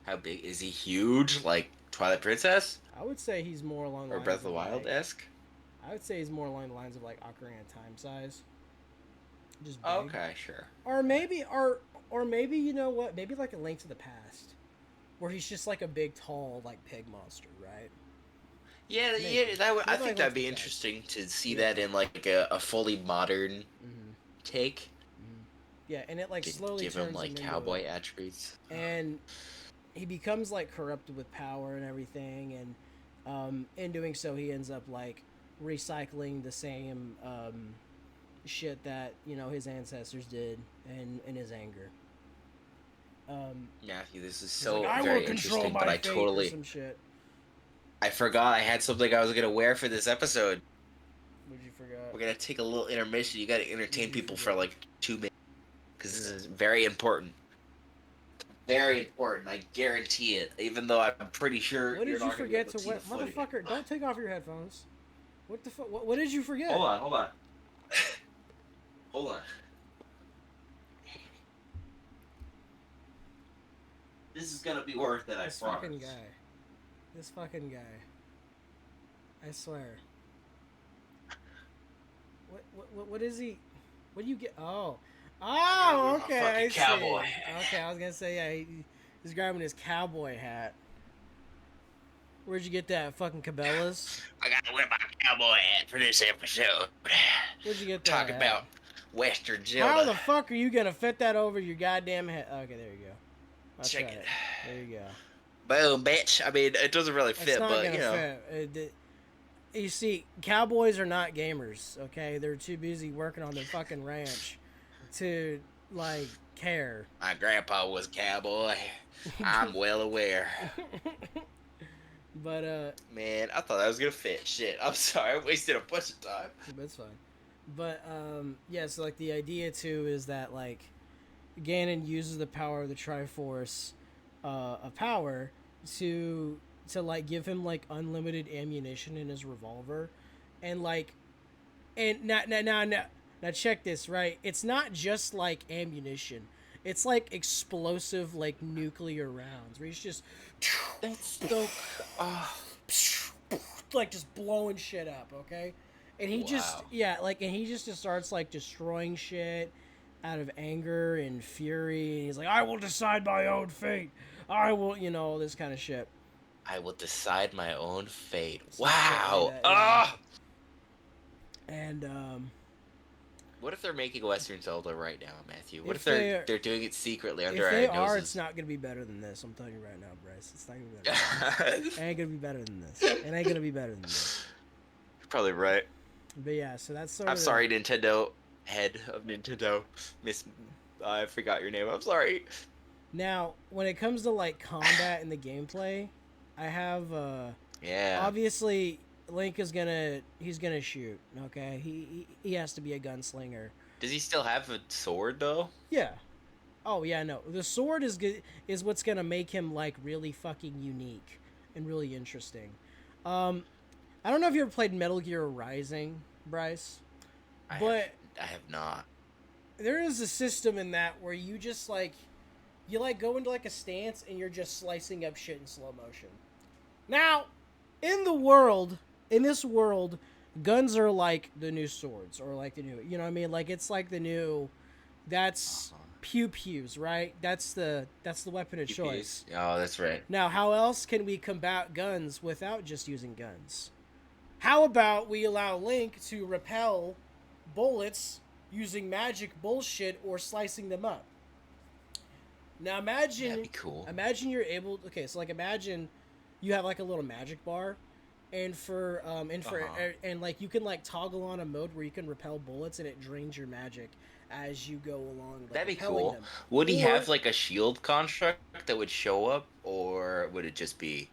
How big is he? Huge, like Twilight Princess I would say he's more along the or Breath lines of the of Wild like. esque? I would say he's more along the lines of like Ocarina of Time size, just big, Okay, sure. or maybe or maybe you know what? Maybe like a Link to the Past, where he's just like a big, tall like pig monster, right? Yeah, Maybe yeah. I maybe like think Link that'd to the be Past. interesting to see Yeah. that in like a fully modern Mm-hmm. take. Mm-hmm. Yeah, and it like slowly Give him turns like him into it, cowboy attributes. and he becomes like corrupted with power and everything, and in doing so, he ends up like recycling the same shit that his ancestors did, in his anger. Matthew, this is He's like, so I will very control interesting, but my fate or some shit. I forgot I had something I was gonna wear for this episode. What'd you forget? We're gonna take a little intermission. You gotta What'd entertain you people for forget? like 2 minutes because this is very important. Very important. I guarantee it. Even though I'm pretty sure What you're did you not gonna be forget able to to see the what? footage. Motherfucker, don't take off your headphones. What the fuck? What did you forget? Hold on, hold on, hold on. This is gonna be worth it. I This promise. fucking guy. This fucking guy. I swear. What is he? What do you get? Oh. Oh, okay, I see. Cowboy. Okay, I was gonna say, yeah, he's grabbing his cowboy hat. Where'd you get that? Fucking Cabela's? I gotta wear my cowboy hat for this episode. Where'd you get that Talk hat? about Western How Zelda. the fuck are you gonna fit that over your goddamn head? Okay, there you go. That's Check right. it. There you go. Boom, bitch. I mean, it doesn't really It's fit, not but gonna you know. fit. You see, cowboys are not gamers. Okay, they're too busy working on their fucking ranch to like care. My grandpa was a cowboy. I'm well aware. But Man, I thought that was gonna fit. Shit, I'm sorry. I wasted a bunch of time. that's fine. But yeah. So like the idea too is that like Ganon uses the power of the Triforce, of power to like give him like unlimited ammunition in his revolver, and like, and now check this, right? It's not just like ammunition. It's like explosive like nuclear rounds where he's just That's so. like just blowing shit up, okay? And he just Wow. and he just starts like destroying shit out of anger and fury, and he's like, I will decide my own fate. I will, all this kind of shit. I will decide my own fate. Some shit like Wow. that, yeah. Ah. And What if they're making Western Zelda right now, Matthew? What If if they are- they're doing it secretly if under they our are, noses? it's not gonna be better than this. I'm telling you right now, Bryce. It's not gonna be better. It ain't gonna be better than this. It ain't gonna be better than this. You're probably right. But yeah, so that's sort I'm of. sorry, Nintendo head of Nintendo. Miss, I forgot your name. I'm sorry. Now, when it comes to like combat and the gameplay, I have Yeah. obviously Link is he's gonna shoot. Okay, he has to be a gunslinger. Does he still have a sword though? Yeah. Oh yeah, no. The sword is what's gonna make him like really fucking unique and really interesting. I don't know if you ever played Metal Gear Rising, Bryce, but I have not. there is a system in that where you just like you like go into like a stance and you're just slicing up shit in slow motion. Now, in this world, guns are like the new swords or like the new, you know what I mean? Like it's like the new that's pew pews, right? That's the weapon of choice. Oh, that's right. Now, how else can we combat guns without just using guns? How about we allow Link to repel bullets using magic bullshit or slicing them up? Now imagine That'd be cool. Imagine you're able. Okay, so like imagine you have like a little magic bar, and like you can like toggle on a mode where you can repel bullets and it drains your magic, as you go along, like That'd be propelling cool. them. Would he Or have like a shield construct that would show up, or would it just be,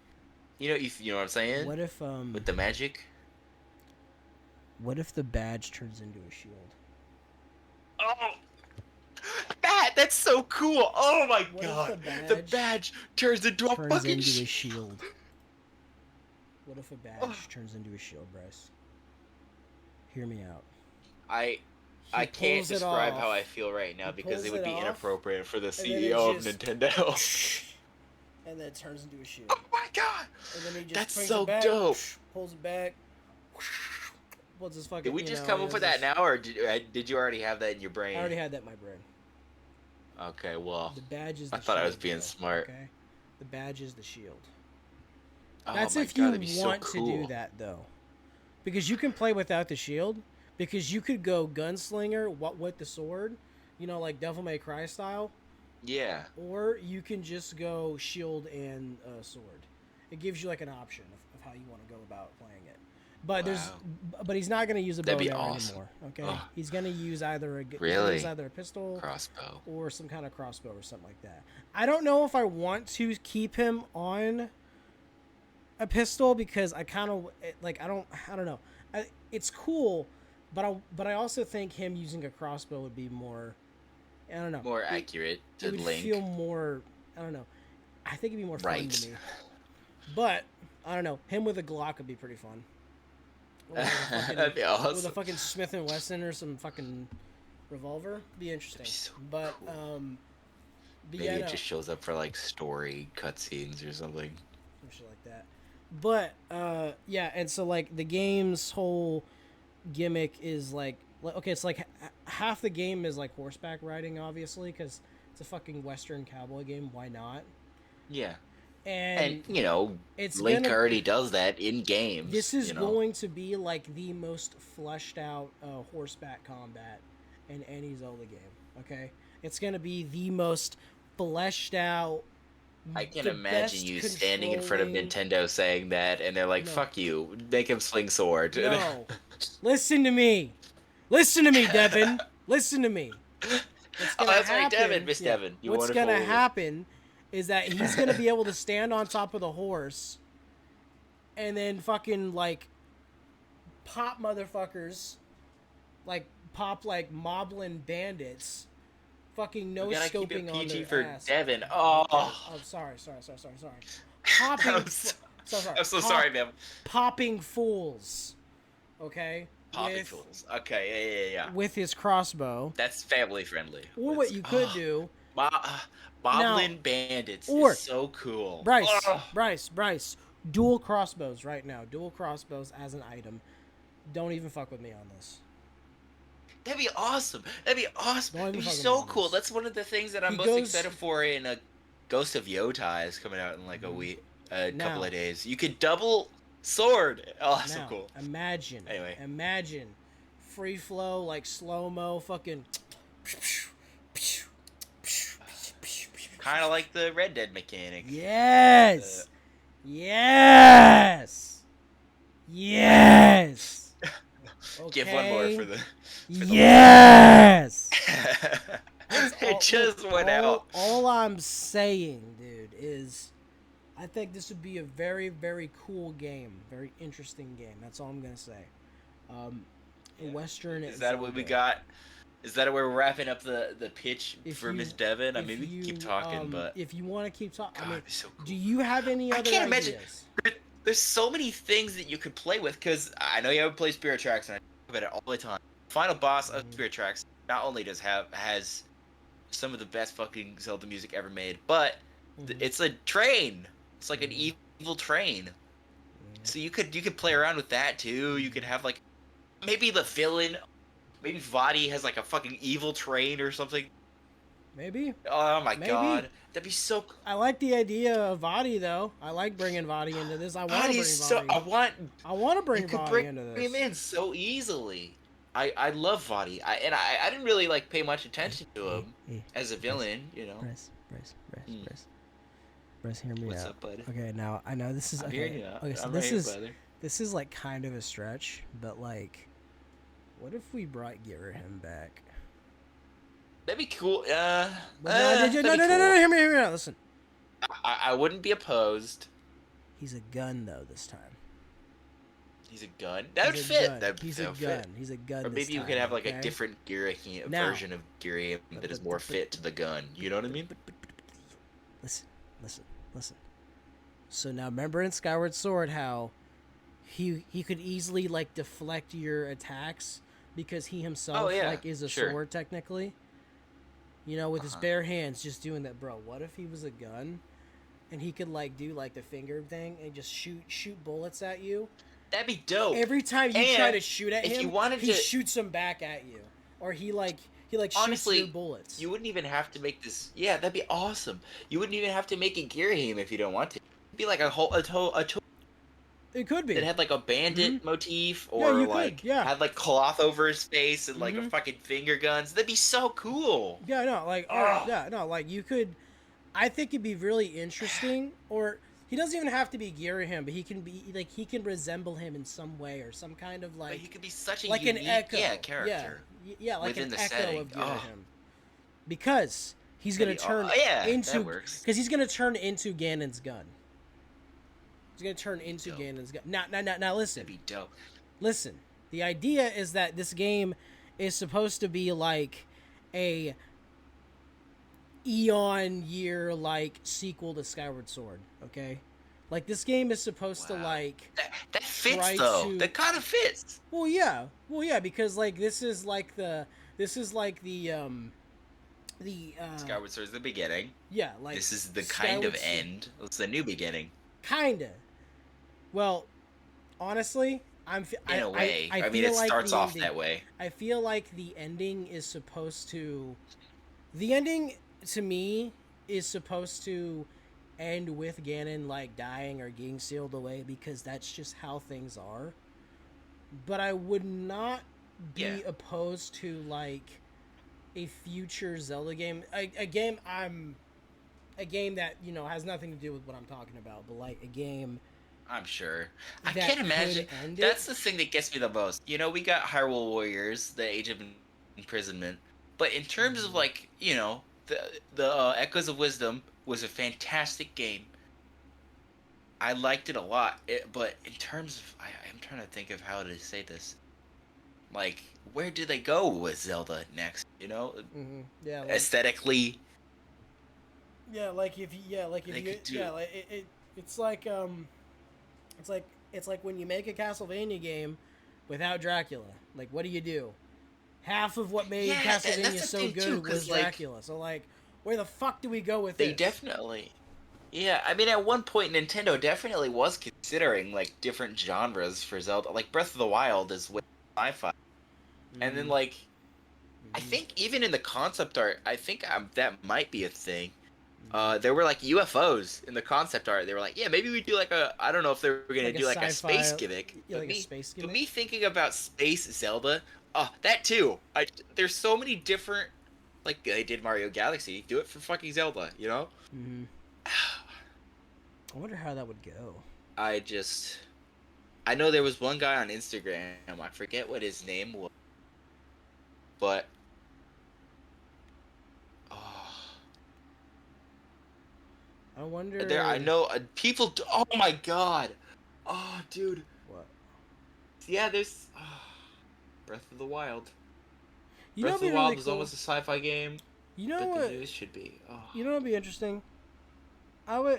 if you know what I'm saying, what if with the magic? the badge turns into a shield? Oh, that's so cool! Oh my What if god, the the badge badge turns into a turns fucking into a shield. shield? What if a badge turns into a shield, Bryce? Hear me out. I He I can't pulls it describe how off. I feel right now He because pulls it would it be off, inappropriate for the and then it CEO of just Nintendo. and then it turns into a shield. Oh my god, And then he just that's brings so it back, dope. pulls it back. What's his fucking? Did we you just know, come he up with has that this- now, or did you already have that in your brain? I already had that in my brain. Okay, well, The badge is I the thought I was shield, being bro, smart. Okay, the badge is the shield. Oh That's my if god, you that'd be so want cool. to do that though, because you can play without the shield. Because you could go gunslinger with the sword, like Devil May Cry style, Yeah. or you can just go shield and sword. It gives you like an option of how you want to go about playing it. But but he's not going to use a bow That'd and be arrow awesome. anymore. Okay, Ugh. he's going to use either Really? a pistol Crossbow. or some kind of crossbow or something like that. I don't know if I want to keep him on a pistol because I kind of like I don't know. It's cool, but I also think him using a crossbow would be more. I don't know. More accurate to It would Link. feel more. I don't know. I think it'd be more fun Right. to me. But I don't know. Him with a Glock would be pretty fun. Or with a fucking, That'd be awesome. with a fucking Smith and Wesson or some fucking revolver, be interesting. That'd be so But cool. Maybe Maybe it just shows up for like story cutscenes or something. some shit like that. But yeah, and so like the game's whole gimmick is like okay, it's like half the game is like horseback riding, obviously, because it's a fucking Western cowboy game. Why not? Yeah. And It's Link already does that in games. This is going to be like the most fleshed out horseback combat in any Zelda game. Okay, it's gonna be the most fleshed out. I can imagine you standing in front of Nintendo saying that, and they're like, "Fuck you, make him sling sword." No, listen to me, Devin. Listen to me. That's right, Devin, Miss Devin. What's gonna happen is that he's gonna be able to stand on top of the horse, and then fucking like pop motherfuckers, like pop like moblin bandits. Fucking no scoping on their for ass. Devin. Oh, sorry. Popping. I'm so sorry, man. Popping fools. Okay. Popping fools. Okay, yeah. With his crossbow. That's family friendly. Or what you could do. Moblin bandits or is so cool. Bryce. Dual crossbows right now. Dual crossbows as an item. Don't even fuck with me on this. That'd be awesome. That'd be so cool. That's one of the things that I'm most excited for in a Ghost of Yotai is coming out in like a couple of days. You could double sword. Oh, that's so cool. Imagine free flow, like slow-mo fucking kind of like the Red Dead mechanic. Yes. Okay. Give one more for the yes. It just went out. All I'm saying, dude, is I think this would be a very, very cool game, very interesting game. That's all I'm gonna say. Western. Is that what we got? Is that where we're wrapping up the pitch for Miss Devin? I mean, we can keep talking, but if you want to keep talking, so cool. Do you have any other I can't ideas? imagine. There's so many things that you could play with because I know you haven't played Spirit Tracks, and I talk about it all the time. Final boss of Spirit Tracks not only has some of the best fucking Zelda music ever made, but it's a train. It's like an evil train. So you could play around with that too. You could have like maybe the villain. Maybe Vadi has like a fucking evil train or something. Maybe. Oh my god, that'd be so cool. I like the idea of Vadi though. I like bringing Vadi into this. I want to bring Vadi. I want to bring Vadi into this. Bring him in so easily. I love Vadi. I didn't really like pay much attention to him as a villain, you know. Bryce, hear me out. What's up, bud? Okay, now I know this is I'm hearing you out. Okay, so this is like kind of a stretch, but like, what if we brought Girahim back? That'd be cool. But no, That'd be no, cool. hear me out. Listen. I wouldn't be opposed. He's a gun though this time. He's a gun. That He's would a fit. gun. That He's a would fit. gun. He's a gun Or this maybe you time. could have like a Okay. different Now, version of Girahim that is more but fit to the gun. You know what I mean? listen, listen, listen. So now remember in Skyward Sword how he could easily like deflect your attacks because he himself Oh yeah, like is a sure. sword technically. You know, with his Uh-huh. bare hands just doing that, bro. What if he was a gun and he could like do like the finger thing and just shoot bullets at you? That'd be dope. Every time you try And to shoot at if him, you wanted he to, shoots them back at you, or he shoots your honestly, bullets. you wouldn't even have to make this. Yeah, that'd be awesome. You wouldn't even have to make it Girahim if you don't want to. It'd be like a It could be. that had like a bandit motif, Yeah, or you like could. Yeah. had like cloth over his face and like a Mhm. fucking finger guns. That'd be so cool. Yeah, no, like, Oh. yeah, no, like you could. I think it'd be really interesting. Or he doesn't even have to be Girahim, but he can be like he can resemble him in some way or some kind of But like he could be such a like unique, an echo. character. Yeah, like within an the echo setting. of Oh. Girahim. Because he's gonna That'd be turn yeah, into that works. because he's gonna turn into Ganon's gun. He's gonna turn into Dope. Ganon's gun. Now, listen. That'd be dope. Listen. The idea is that this game is supposed to be like a eon year like sequel to Skyward Sword. Okay, like this game is supposed to Wow. like. That fits try though. to- That kind of fits. Well, yeah, because like this is like the Skyward Sword's the beginning. yeah, like This is the kind of Skyward Sword- end. It's the new beginning. Kinda. Well, honestly, In a way. I mean, feel it like starts the off ending- that way. I feel like the ending is supposed to. The ending to me is supposed to end with Ganon like dying or getting sealed away because that's just how things are. But I would not be Yeah. opposed to like a future Zelda game. A game that has nothing to do with what I'm talking about, but like a game. I'm sure. I That can't could imagine. end That's it. the thing that gets me the most. We got Hyrule Warriors, the Age of Imprisonment, but in terms of like, the Echoes of Wisdom was a fantastic game. I liked it a lot. But in terms of, I'm trying to think of how to say this. Like, where do they go with Zelda next? Mm-hmm. Yeah, like, Aesthetically, yeah, like if They you could do- yeah, like it's like it's like when you make a Castlevania game without Dracula. Like, what do? Half of what made Yeah, Castlevania that's the so thing, good too, 'cause, was like, Dracula. So like, where the fuck do we go with they this? definitely. Yeah, I mean, at one point, Nintendo definitely was considering like different genres for Zelda. Like Breath of the Wild is way sci-fi, and then like I think even in the concept art, I think that might be a thing. There were like UFOs in the concept art. They were like, yeah, maybe we do like I don't know if they were gonna Like a do like a sci-fi- space gimmick. yeah, But like a space but gimmick? me thinking about space Zelda, that too. There's so many different, like they did Mario Galaxy. Do it for fucking Zelda, you know? Mhm. I wonder how that would go. I know there was one guy on Instagram. I forget what his name was, but I wonder. I know people. Oh my god! Oh, dude. What? Yeah, there's Breath of the Wild. You Breath of know, the what'd be Wild really was cool? almost a sci-fi game. You know that what? the news should be. Oh. You know what'd be interesting? I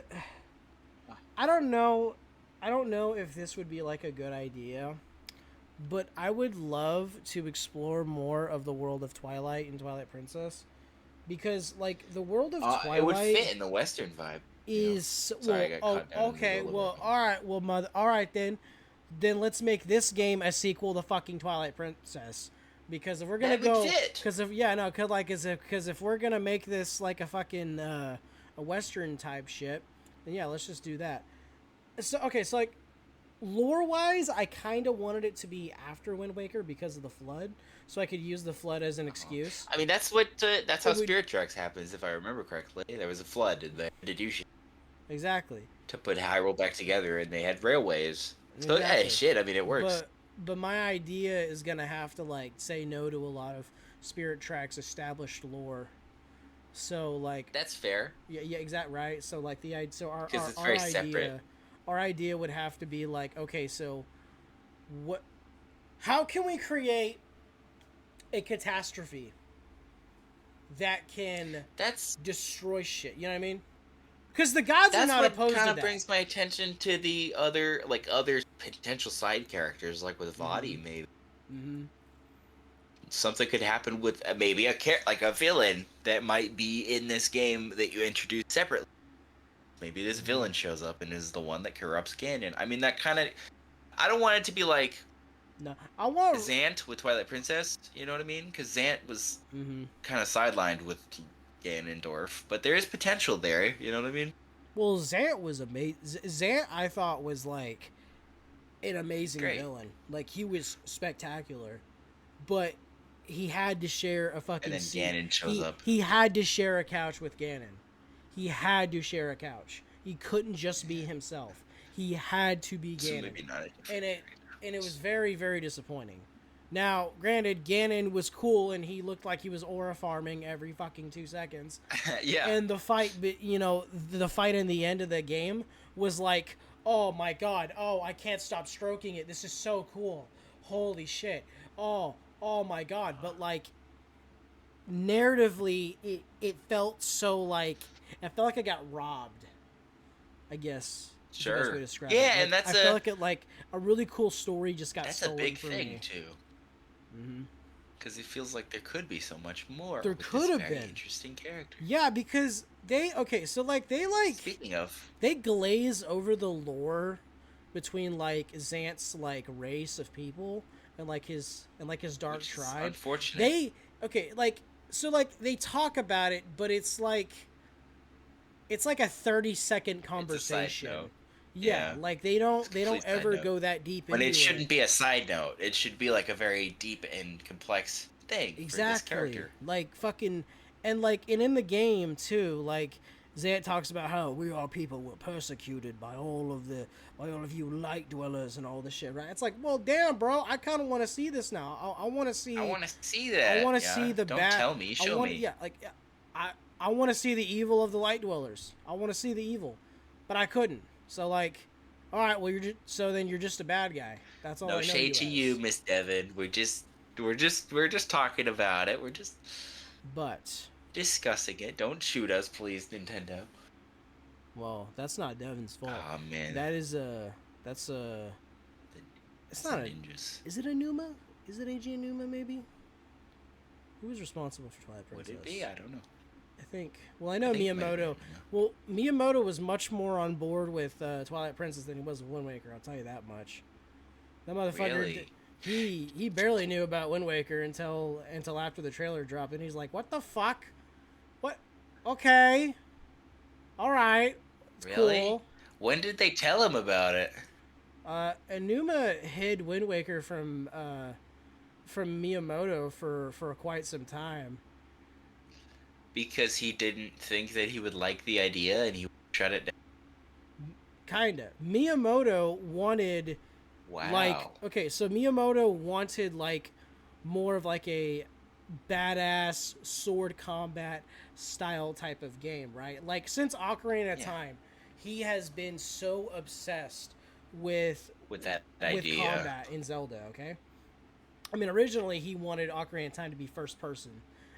don't know if this would be like a good idea, but I would love to explore more of the world of Twilight and Twilight Princess, because like the world of Twilight it would fit in the Western vibe. is Sorry, I got cut down in the okay, middle of well, all right then let's make this game a sequel to fucking Twilight Princess. Because if we're gonna That would go, fit. because if we're gonna make this like a fucking a Western type shit, then yeah, let's just do that. So okay, so like lore wise, I kind of wanted it to be after Wind Waker because of the flood, so I could use the flood as an excuse. I mean, that's how It would- Spirit Tracks happens, if I remember correctly. There was a flood, and they had to do shit Exactly. to put Hyrule back together, and they had railways. So Exactly. hey, shit. I mean, it works. But my idea is gonna have to like say no to a lot of Spirit Tracks established lore. So like That's fair yeah, exact right. So like so because it's very separate. our idea would have to be like, okay, so what how can we create a catastrophe that can That's destroy shit? You know what I mean? Because the gods are that's not what opposed kind to of that. brings my attention to the other potential side characters, like with Mm-hmm. Vadi. Maybe Mm-hmm. something could happen with maybe like a villain that might be in this game that you introduce separately. Maybe this Mm-hmm. villain shows up and is the one that corrupts Ganon. I mean, that kind of. I don't want it to be like No, I want. Zant with Twilight Princess. You know what I mean? Because Zant was Mm-hmm. kind of sidelined with Ganondorf, but there is potential there. You know what I mean? Well, Zant was amazing. Zant, I thought, was like an amazing Great. villain. Like he was spectacular, but he had to share a And fucking then seat. Ganon shows up. He had to share a couch with Ganon. He had to share a couch. He couldn't just be himself. He had to be So Ganon, maybe not a and different it was very very disappointing. Now, granted, Ganon was cool and he looked like he was aura farming every fucking 2 seconds. yeah. And the fight, the fight in the end of the game was like, oh my god, oh, I can't stop stroking it. This is so cool. Holy shit. Oh my god. But like, narratively, it felt so like, it felt like I got robbed, I guess. Is the best way Sure. to describe Yeah, it. Like, and that's I felt like a really cool story just got that's a stolen big from thing me. too. Mm-hmm. Because it feels like there could be so much more. There with could this have very been. interesting character. Yeah, because they Speaking of, they glaze over the lore between like Xant's like race of people and like his dark which is tribe. unfortunate. They they talk about it, but it's like a 30-second conversation. note. Yeah, Yeah. like they don't complete side ever note. go that deep When into it shouldn't be a side note, it should be like a very deep and complex thing for this Exactly. character. Like fucking and in the game too, like Zant talks about how we are people were persecuted by all of you light dwellers and all this shit, right? It's like, well, damn, bro, I kind of want to see this now. I want to see. I want to see that. I want to yeah. see the Don't bad. tell me. Show me. Yeah, like I want to see the evil of the light dwellers. I want to see the evil, but I couldn't. So like, all right, well then you're just a bad guy. That's all. No I know shade to as. you, Miss Devon. We're just talking about it. We're just But discussing it. Don't shoot us, please, Nintendo. well, that's not Devin's fault. Oh man. That is that's it's not a ninjas. Is it a Numa? Is it AG Numa maybe? Who was responsible for Twilight Princess? Would it be? I don't know. I think. Well, I know think it might have Miyamoto. been, yeah. Well, Miyamoto was much more on board with Twilight Princess than he was with Wind Waker. I'll tell you that much. That motherfucker. Really? He barely knew about Wind Waker until after the trailer dropped, and he's like, "What the fuck? What? Okay, all right, it's Really? cool." When did they tell him about it? Enuma hid Wind Waker from Miyamoto for quite some time. Because he didn't think that he would like the idea and he shut it down. Kinda. Miyamoto wanted Wow. so Miyamoto wanted like more of like a badass sword combat style type of game, right? Like since Ocarina of Time, he has been so obsessed with that idea. with combat in Zelda, okay? I mean, originally he wanted Ocarina of Time to be first person,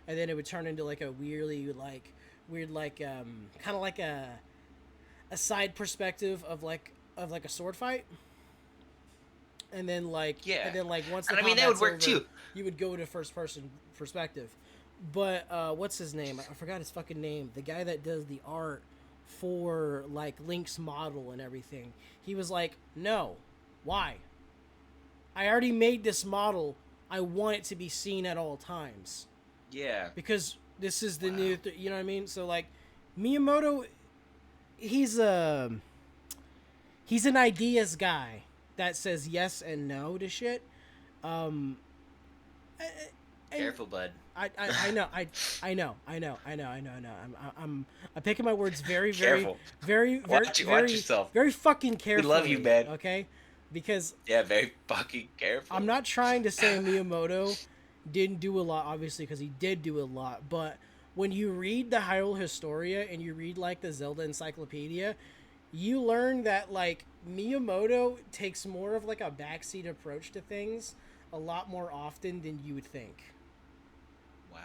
and then it would turn into like a weird kind of like a side perspective of like a sword fight. And then once the and I mean that would work over, too. You would go to first person perspective. But what's his name? I forgot his fucking name. The guy that does the art for like Link's model and everything. He was like, "No. Why? I already made this model. I want it to be seen at all times." Yeah. Because this is the new you know what I mean? So like Miyamoto he's an ideas guy that says yes and no to shit. Careful, bud. I know. I'm picking my words very Careful. Watch yourself. very fucking carefully. We love you, man. Okay, because Yeah, very fucking careful. I'm not trying to say Miyamoto didn't do a lot, obviously, because he did do a lot. But when you read the Hyrule Historia and you read like the Zelda Encyclopedia, you learn that like Miyamoto takes more of like a backseat approach to things a lot more often than you would think. Wow.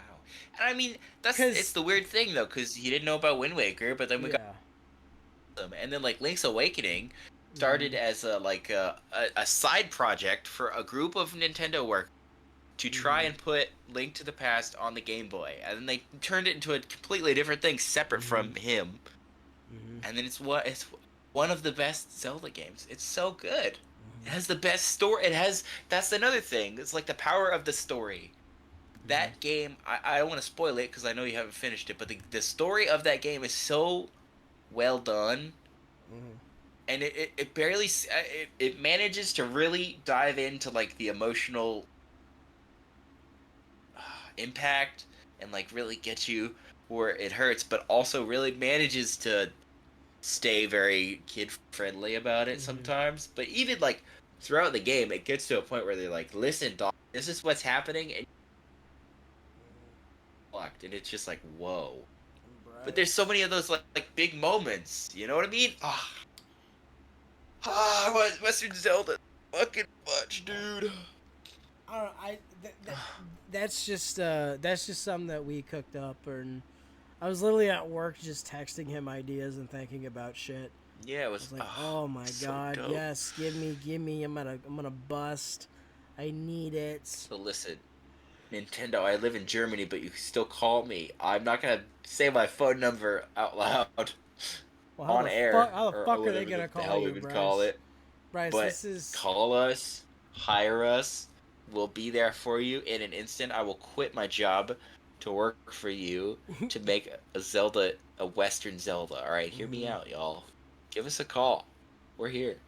And I mean, it's Cause the weird thing though, because he didn't know about Wind Waker, but then we got yeah, them, and then like Link's Awakening started mm-hmm. as a side project for a group of Nintendo workers to try Mm-hmm. and put Link to the Past on the Game Boy, and then they turned it into a completely different thing separate Mm-hmm. from him. Mm-hmm. And then it's one of the best Zelda games. It's so good. It Mm-hmm. has the best story. It has That's another thing. It's like the power of the story. Mm-hmm. That game, I don't want to spoil it because I know you haven't finished it, but the story of that game is so well done, Mm-hmm. and it barely it manages to really dive into like the emotional impact and like really get you where it hurts, but also really manages to stay very kid friendly about it Mm-hmm. sometimes. But even like throughout the game, it gets to a point where they're like, "Listen, dog, this is what's happening," and blocked, and it's just like, whoa. But there's so Bryce. many of those like big moments. You know what I mean? I want Western Zelda fucking much, dude. I don't. That's just something that we cooked up, and I was literally at work just texting him ideas and thinking about shit. Yeah, it I was was like, oh my so god, dope. yes, give me. I'm gonna bust. I need it. So listen, Nintendo, I live in Germany, but you can still call me. I'm not gonna say my phone number out loud Well, on air how the or fuck are they whatever gonna the call hell we you, would call Bryce? it. Bryce, But this is call us, hire us. We'll be there for you in an instant. I will quit my job to work for you to make a Zelda, a Western Zelda. All right, hear me Mhm. out, y'all. Give us a call. We're here.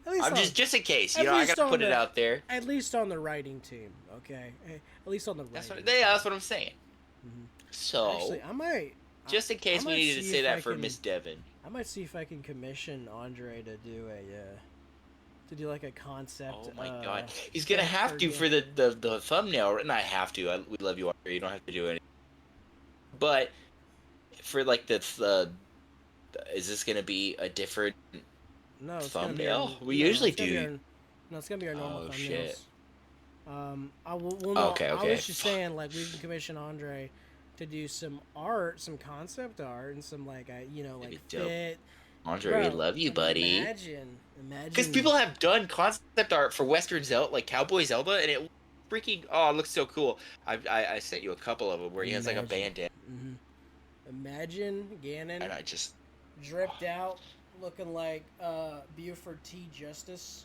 at least I'm on just in case, at I least gotta on put it the out there. at least on the writing team. Okay, at least on the That's what writing yeah, team. that's what I'm saying. Hmm Actually, So, I, just in I case we might needed to see say if that I for can Miss Devon. I might see if I can commission Andre to do like a concept Oh my God, he's gonna fit have for to game. for the thumbnail, and I have to. We love you, Andre. You don't have to do anything. But for like the is this gonna be a different No, it's gonna be our thumbnail? We no, usually it's gonna be do. our no, it's gonna be our normal Oh shit. thumbnails. I will. Well, no, Okay, I okay. was just saying like we can commission Andre to do some art, some concept art, and some like like That'd be dope. fit, Andre, we bro. love you, buddy. Because Imagine. people have done concept art for Western Zelda, like Cowboy Zelda, and it looks so cool. I sent you a couple of them where he has like a Imagine. bandana, hmm Imagine Ganon and I just dripped out, looking like Buford T. Justice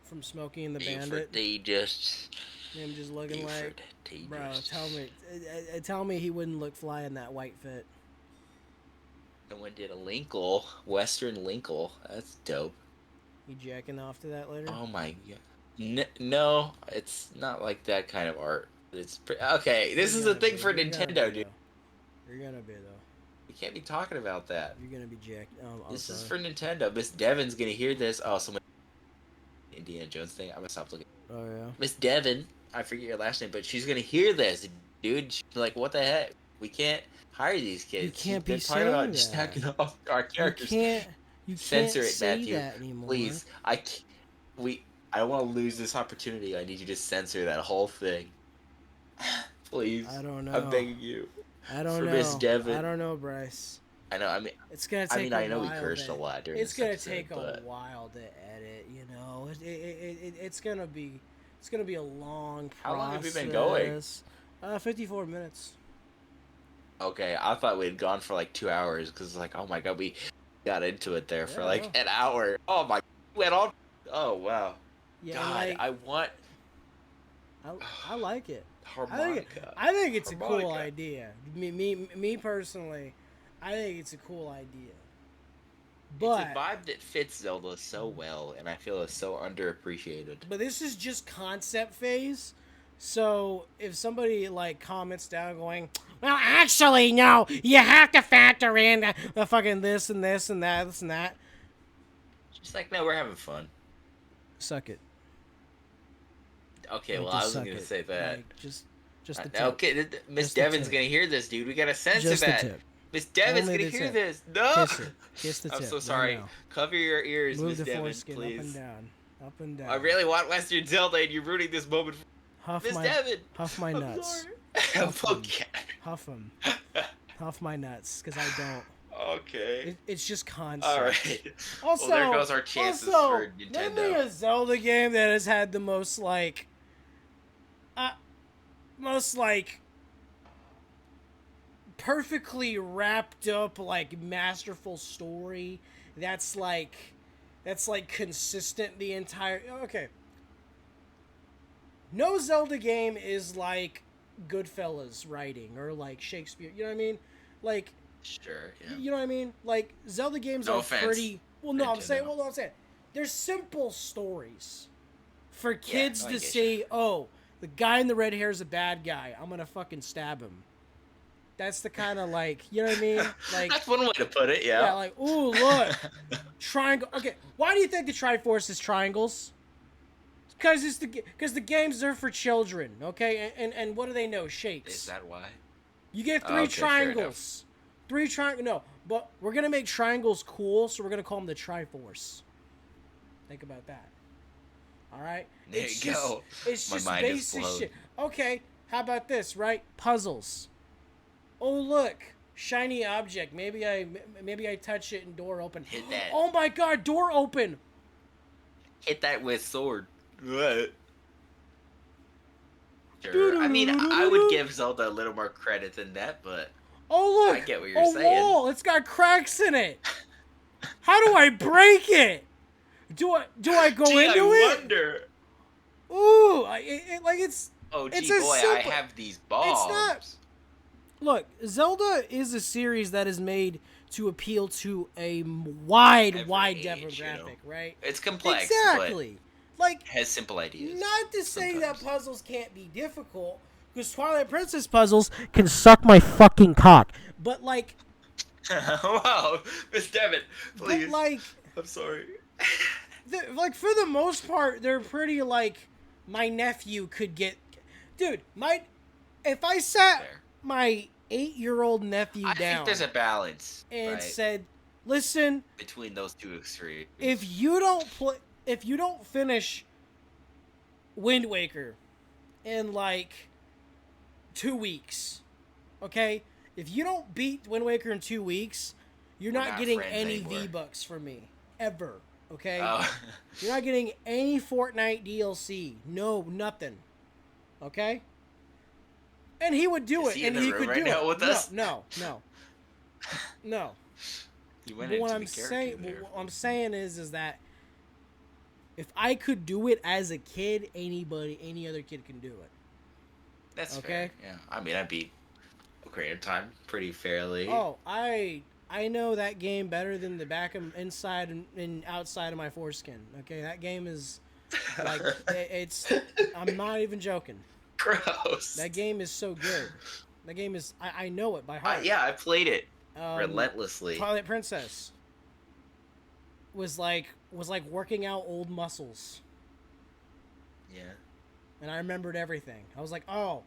from Smokey and the Buford Bandit. they just Him just looking like, Buford they bro. just Tell me he wouldn't look fly in that white fit. someone did a Linkle, Western Linkle. That's dope. You jacking off to that later? Oh my god. No, it's not like that kind of art. Okay. You're This is a gonna be. thing for You're gonna be Nintendo, dude. though. You're gonna be though. We can't be talking about that. You're gonna be jacked. I'm This is sorry. for Nintendo. Miss Devon's gonna hear this. Oh, someone Indiana Jones thing. I'm gonna stop looking. Oh yeah. Miss Devon, I forget your last name, but she's gonna hear this, dude. She's like, what the heck? We can't hire these You kids. can't be They're talking about saying just that. knocking off our You characters. can't. You can't Censor it, say Matthew. that anymore. Please. We. I don't want to lose this opportunity. I need you to censor that whole thing. I Please. don't I'm know. begging you. I don't For Miss know. I Devon. don't know, Bryce. I know. It's gonna I take mean, a I know we while cursed a to. lot during It's this gonna episode, take a but while to edit. You know, it's gonna be. It's gonna be a long how long have we process. been going? 54 minutes. Okay, I thought we had gone for like 2 hours because like, oh my god, we got into it there for Yeah, like no. an hour. Oh my, went on. Oh wow, Yeah, and God, like I want I like it. harmonica. I think it's a cool Harmonica. idea. Me personally, I think it's a cool idea. It's a But vibe that fits Zelda so well, and I feel it's so underappreciated. this is just concept phase. So if somebody like comments down going, well, actually, no, you have to factor in the fucking this and this and that, this and that. Just like, no, we're having fun. Suck it. Okay, Like, well, I just wasn't suck gonna it. say that. Like, just the tip. Okay, Miss Just the Devin's tip. gonna hear this, dude. We gotta censor Just the that. tip. Miss Devin's Only gonna the hear tip. this. No, Kiss it. Kiss the I'm tip so right sorry. now. Cover your ears, Move Miss the Devin, foreskin up and please. down. Up and down. I really want Western Zelda, and you're ruining this moment for Huff Miss my Devin. huff my I'm nuts. sorry. Huff them. Okay. Huff them. Huff my nuts, because I don't. Okay. It's just All constant. right. Also, Well, there goes our chances for name me Nintendo. a Zelda game that has had the most perfectly wrapped up masterful story that's consistent the entire. Okay, no Zelda game is like Goodfellas writing or like Shakespeare. You know what I mean? Like, Sure. Yeah. you know what I mean? Like, Zelda games No are offense, pretty. Well, no, I'm saying. Nintendo. Well, no, I'm saying. They're simple stories for Yeah, kids no, I to get see. you. Oh, the guy in the red hair is a bad guy. I'm gonna fucking stab him. That's the kind of you know what I mean? Like, That's one way to put it. yeah, Yeah. like, ooh, look, triangle. Okay, why do you think the Triforce is triangles? Because the games are for children. Okay, and what do they know? Shapes. Is that why? You get Oh, three okay, fair enough. triangles. Three triangles. No, but we're gonna make triangles cool, so we're gonna call them the Triforce. Think about that. All right. There you go. It's My just mind is basic blown. shit. Okay. How about this? Right? Puzzles. Oh look, shiny object. Maybe I touch it and door open. Hit that. Oh my god, door open. Hit that with sword. What? Sure. I mean, I would give Zelda a little more credit than that, but Oh look, I get what you're a saying. wall. It's got cracks in it. How do I break it? Do I go Gee, into I it? wonder. Ooh, it's. Oh, gee, It's boy, a simple, I have these bombs. It's not. Look, Zelda is a series that is made to appeal to a wide Every age, demographic, right? It's complex, Exactly. Like, but has simple ideas. not to say sometimes. that puzzles can't be difficult, because Twilight Princess puzzles can suck my fucking cock. But like, Wow, Miss Devin, please. but like, I'm sorry. for the most part, they're pretty my nephew could get. Dude, if I sat Fair. my 8-year-old nephew I down think there's a balance, and right, said, "Listen, between those two extremes. if you don't finish Wind Waker in 2 weeks, okay? If you don't beat Wind Waker in 2 weeks, you're We're not not getting friends any anymore. V-Bucks from me ever, okay? Oh. You're not getting any Fortnite DLC. No, nothing. Okay? And he would do Is it, he in and the he room could right do now it. with us? No. You went But what into I'm the character saying, there. what I'm saying is that if I could do it as a kid, any other kid can do it. That's okay. fair. Yeah, I mean, I beat Ocarina of Time pretty fairly. Oh, I know that game better than the back of inside and outside of my foreskin. Okay, that game is it's. I'm not even joking. Gross. That game is so good. That game is. I know it by heart. Yeah, I played it relentlessly. Twilight Princess was like working out old muscles, Yeah, and I remembered everything. I was like, oh,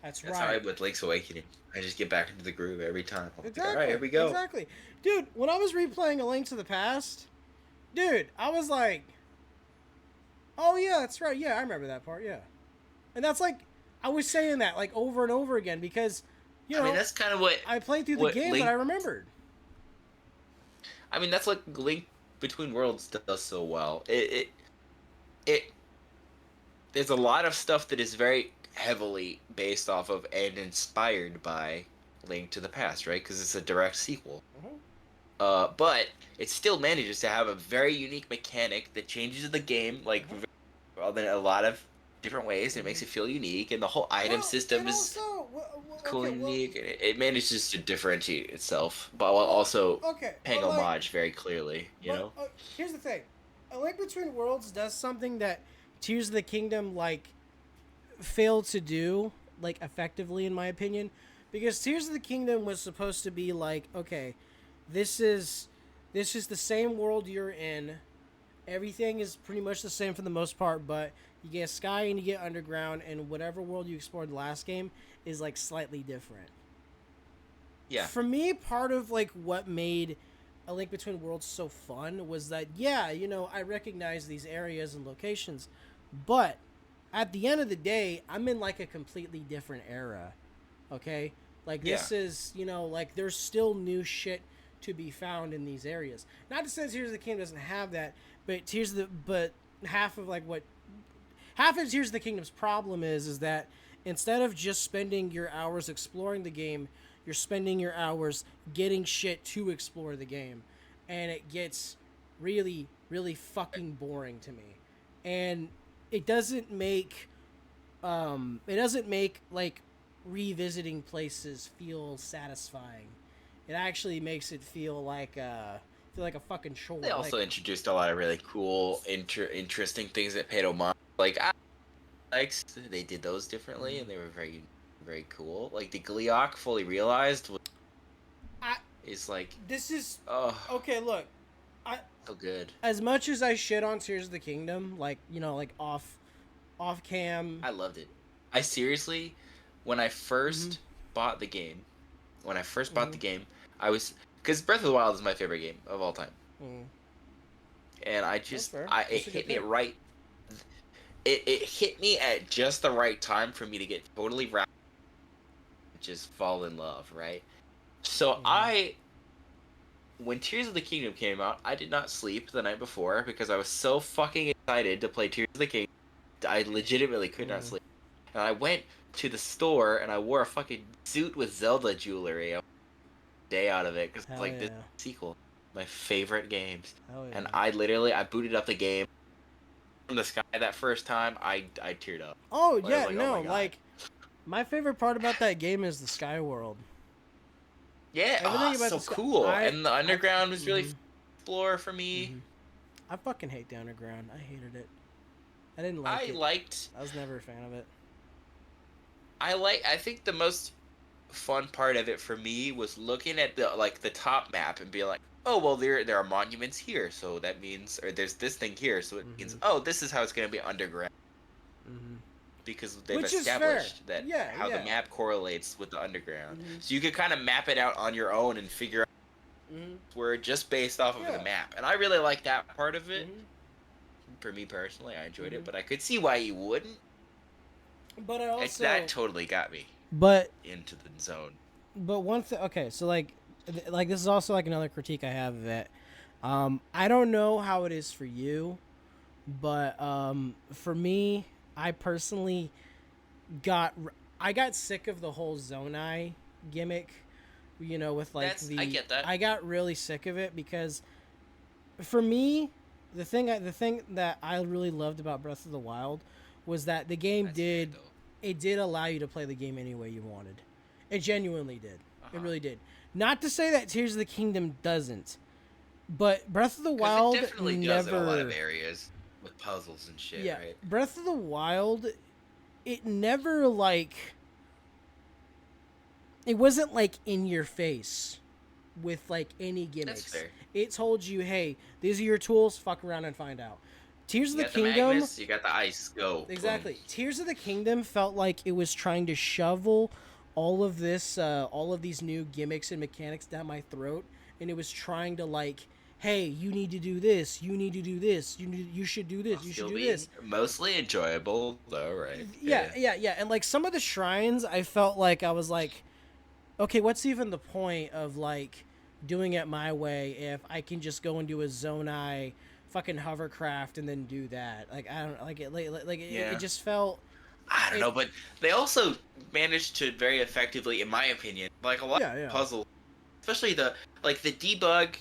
that's how I right. am with Link's Awakening. I just get back into the groove every time. I'm like, Exactly. all right, here we go. Exactly, dude. When I was replaying A Link to the Past, dude, I was like, oh yeah, that's right. Yeah, I remember that part. Yeah, and that's I was saying that over and over again because, you know, I mean, that's kind of what I played through the game, Link, but I remembered. I mean, that's what Link Between Worlds does so well. It there's a lot of stuff that is very heavily based off of and inspired by Link to the Past, right? Because it's a direct sequel. Mm-hmm. But it still manages to have a very unique mechanic that changes the game in a lot of different ways. It makes it feel unique, and the whole item system is cool and unique. And it manages to differentiate itself, but while also paying homage very clearly. You know. Here's the thing: A Link Between Worlds does something that Tears of the Kingdom failed to do effectively, in my opinion, because Tears of the Kingdom was supposed to be okay, this is the same world you're in. Everything is pretty much the same for the most part, but You get sky and you get underground, and whatever world you explored the last game is like slightly different. Yeah. For me, part of like what made A Link Between Worlds so fun was that, yeah, you know, I recognize these areas and locations, but at the end of the day, I'm in like a completely different era. Okay? Like Yeah. this is, you know, like there's still new shit to be found in these areas. Not to say Tears of the Kingdom doesn't have that, but half of like what half of Tears of the Kingdom's problem is that instead of just spending your hours exploring the game, you're spending your hours getting shit to explore the game, and it gets really, really fucking boring to me. And it doesn't make like revisiting places feel satisfying. It actually makes it feel like a fucking chore. They also Like, introduced a lot of really cool, interesting things that paid homage. Like, they did those differently, and they were very, very cool. Like the Gliok fully realized I is like, this is oh, okay. Look, I so good. as much as I shit on Tears of the Kingdom, like, you know, like off cam. I loved it. I seriously, when I first bought the game, I was because Breath of the Wild is my favorite game of all time, and That's fair. it That's a good hit me pick. right. It hit me at just the right time for me to get totally wrapped, just fall in love, right? So when Tears of the Kingdom came out, I did not sleep the night before because I was so fucking excited to play Tears of the Kingdom. I legitimately could not sleep. And I went to the store and I wore a fucking suit with Zelda jewelry. I made a day out of it because Hell like yeah. this sequel, my favorite games. Hell yeah. And I booted up the game from the sky that first time. I teared up. Oh I yeah, was like, oh no, my god. like my favorite part about that game is the Sky World. Yeah, Everything about so the Sky, cool. And the underground was really mhm, explore for me. mhm. I fucking hate the underground. I hated it. I didn't like I it. liked I was never a fan of it. I think the most fun part of it for me was looking at the top map and being like, oh well, there are monuments here, so that means, or there's this thing here, so it means, oh, this is how it's gonna be underground, because they've Which is fair. established that Yeah, how the yeah. map correlates with the underground, so you could kind of map it out on your own and figure out where just based off of the Yeah. map, and I really like that part of it. For me personally, I enjoyed it, but I could see why you wouldn't. But I also That totally got me but into the zone. but one thing, okay, so like this is also like another critique I have of it. I don't know how it is for you, but for me, I personally got I got sick of the whole Zonai gimmick, you know, with like I get that. I got really sick of it because for me, the thing that I really loved about Breath of the Wild was that the game That's fair, though. it did allow you to play the game any way you wanted. It genuinely did. It really did. Not to say that Tears of the Kingdom doesn't, but Breath of the Wild It definitely does in a lot of areas with puzzles and shit, yeah, right? Breath of the Wild, it never like it wasn't like in your face with like any gimmicks. That's fair. It told you, hey, these are your tools. Fuck around and find out. Tears of You the got the Kingdom. Magnus, you got the ice. Go. Exactly. Boom. Tears of the Kingdom felt like it was trying to shovel all of these new gimmicks and mechanics down my throat, and it was trying to like, hey, you need to do this, you need to do this, you should do this, you should do this. Mostly enjoyable though, right? Yeah. And like some of the shrines, I felt like I was like, okay, what's even the point of like doing it my way if I can just go and do a Zonai fucking hovercraft and then do that? Like I don't like it. It just felt. I don't know, but they also managed to very effectively, in my opinion, like a lot of puzzles, especially the debug.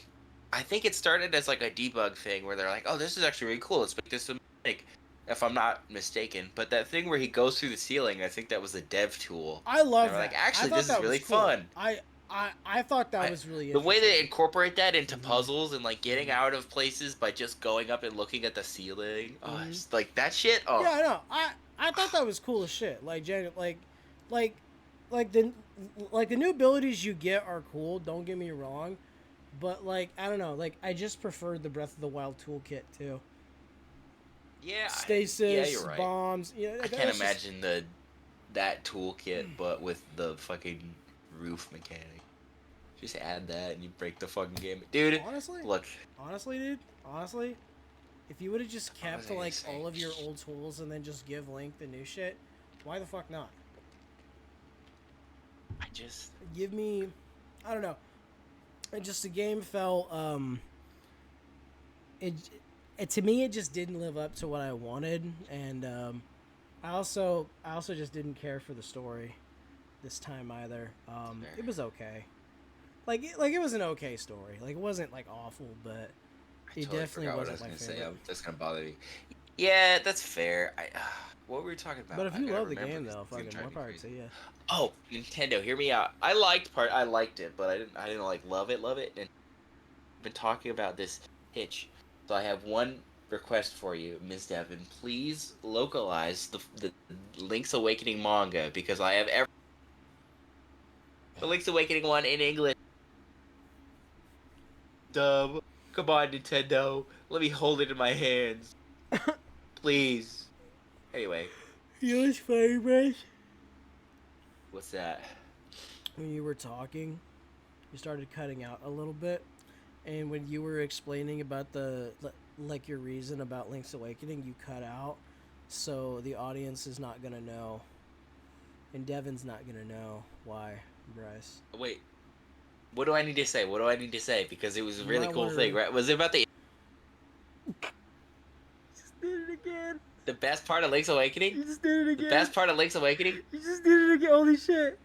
I think it started as like a debug thing where they're like, "Oh, this is actually really cool. Let's make this a mechanic," if I'm not mistaken. But that thing where he goes through the ceiling, I think that was a dev tool. I love that. Like, actually, this is really fun. I thought that was really the way they incorporate that into puzzles and like getting out of places by just going up and looking at the ceiling. Oh, like that shit. Oh, yeah, I know. I thought that was cool as shit. Like the new abilities you get are cool. Don't get me wrong, but like I don't know. Like I just preferred the Breath of the Wild toolkit too. Yeah, yeah, stasis you're right. bombs. You know, I can't that's just imagine that toolkit, but with the fucking roof mechanic. Just add that and you break the fucking game, dude. honestly, Look, dude, honestly, if you would have just what was kept I gonna like say? all of your old tools and then just give Link the new shit, why the fuck not? I just Give me, I don't know. It just the game felt it, to me it just didn't live up to what I wanted, and I also just didn't care for the story this time either. fair. It was okay. Like it was an okay story. Like it wasn't like awful, but I it totally definitely forgot what I wasn't was my gonna say. favorite. That's gonna bother me. Yeah, that's fair. What were we talking But about? if I you gotta love the remember game because though, it's gonna fucking more drive me power crazy. to you. Oh, Nintendo, hear me out. I liked it, but I didn't like love it. And I've been talking about this hitch. So I have one request for you, Ms. Devon. Please localize the Link's Awakening manga because I have the Link's Awakening one in English. Dub. Come on, Nintendo. Let me hold it in my hands. Please. Anyway, You know what's funny, Bryce? what's that? When you were talking, you started cutting out a little bit, and when you were explaining about like your reason about Link's Awakening, you cut out, so the audience is not gonna know, and Devin's not gonna know why, Bryce. Wait, what do I need to say? What do I need to say? Because it was a You really might cool want thing, to. right? Was it about Just did it again. the best part of Link's Awakening? You just did it The again. best part of Link's Awakening? You just did it again. Holy shit.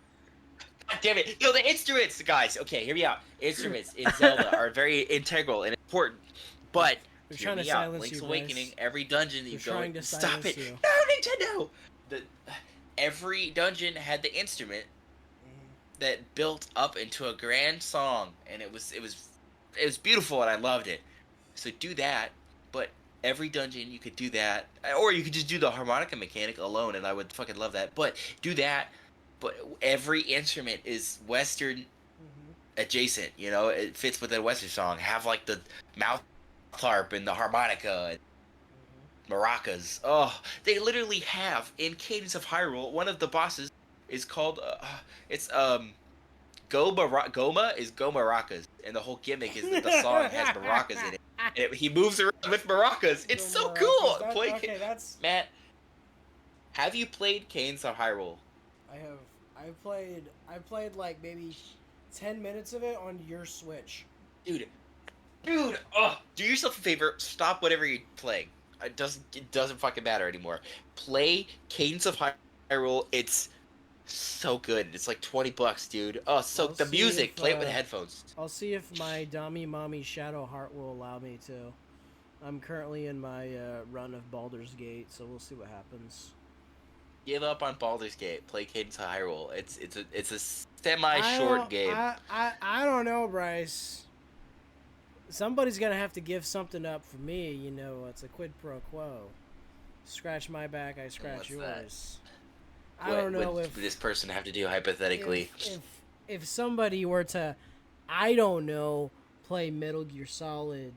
God damn it. Yo, the instruments, guys. Okay, hear me out. Instruments in Zelda are very integral and important. But, They're hear trying to me out. silence Link's you, Awakening, Bryce. every dungeon that They're you go in. trying to Stop silence it. you. No, Nintendo! The, every dungeon had the instrument that built up into a grand song, and it was beautiful, and I loved it. So do that, but every dungeon you could do that, or you could just do the harmonica mechanic alone, and I would fucking love that. But do that, but every instrument is Western adjacent. You know, it fits with a Western song. Have like the mouth harp and the harmonica and maracas. Oh, they literally have in Cadence of Hyrule. One of the bosses is called it's Goma is Go Maracas, and the whole gimmick is that the song has maracas in it. And he moves around with maracas. It's Go so Maracas. cool. Okay, that's. Matt, have you played Cadence of Hyrule? I have. I played like maybe 10 minutes of it on your Switch. Dude, oh, do yourself a favor. Stop whatever you're playing. It doesn't fucking matter anymore. Play Cadence of Hyrule. It's so good. It's like $20, dude. Oh, so I'll the see music. if Play it with headphones. I'll see if my Dami Mommy Shadow Heart will allow me to. I'm currently in my run of Baldur's Gate, so we'll see what happens. Give up on Baldur's Gate. Play Cadence of Hyrule. It's a I semi-short don't. game. I don't know, Bryce. Somebody's gonna have to give something up for me. You know, it's a quid pro quo. Scratch my back, I scratch what's yours. that? I don't know would if this person have to do hypothetically? if somebody were to, I don't know, play Metal Gear Solid,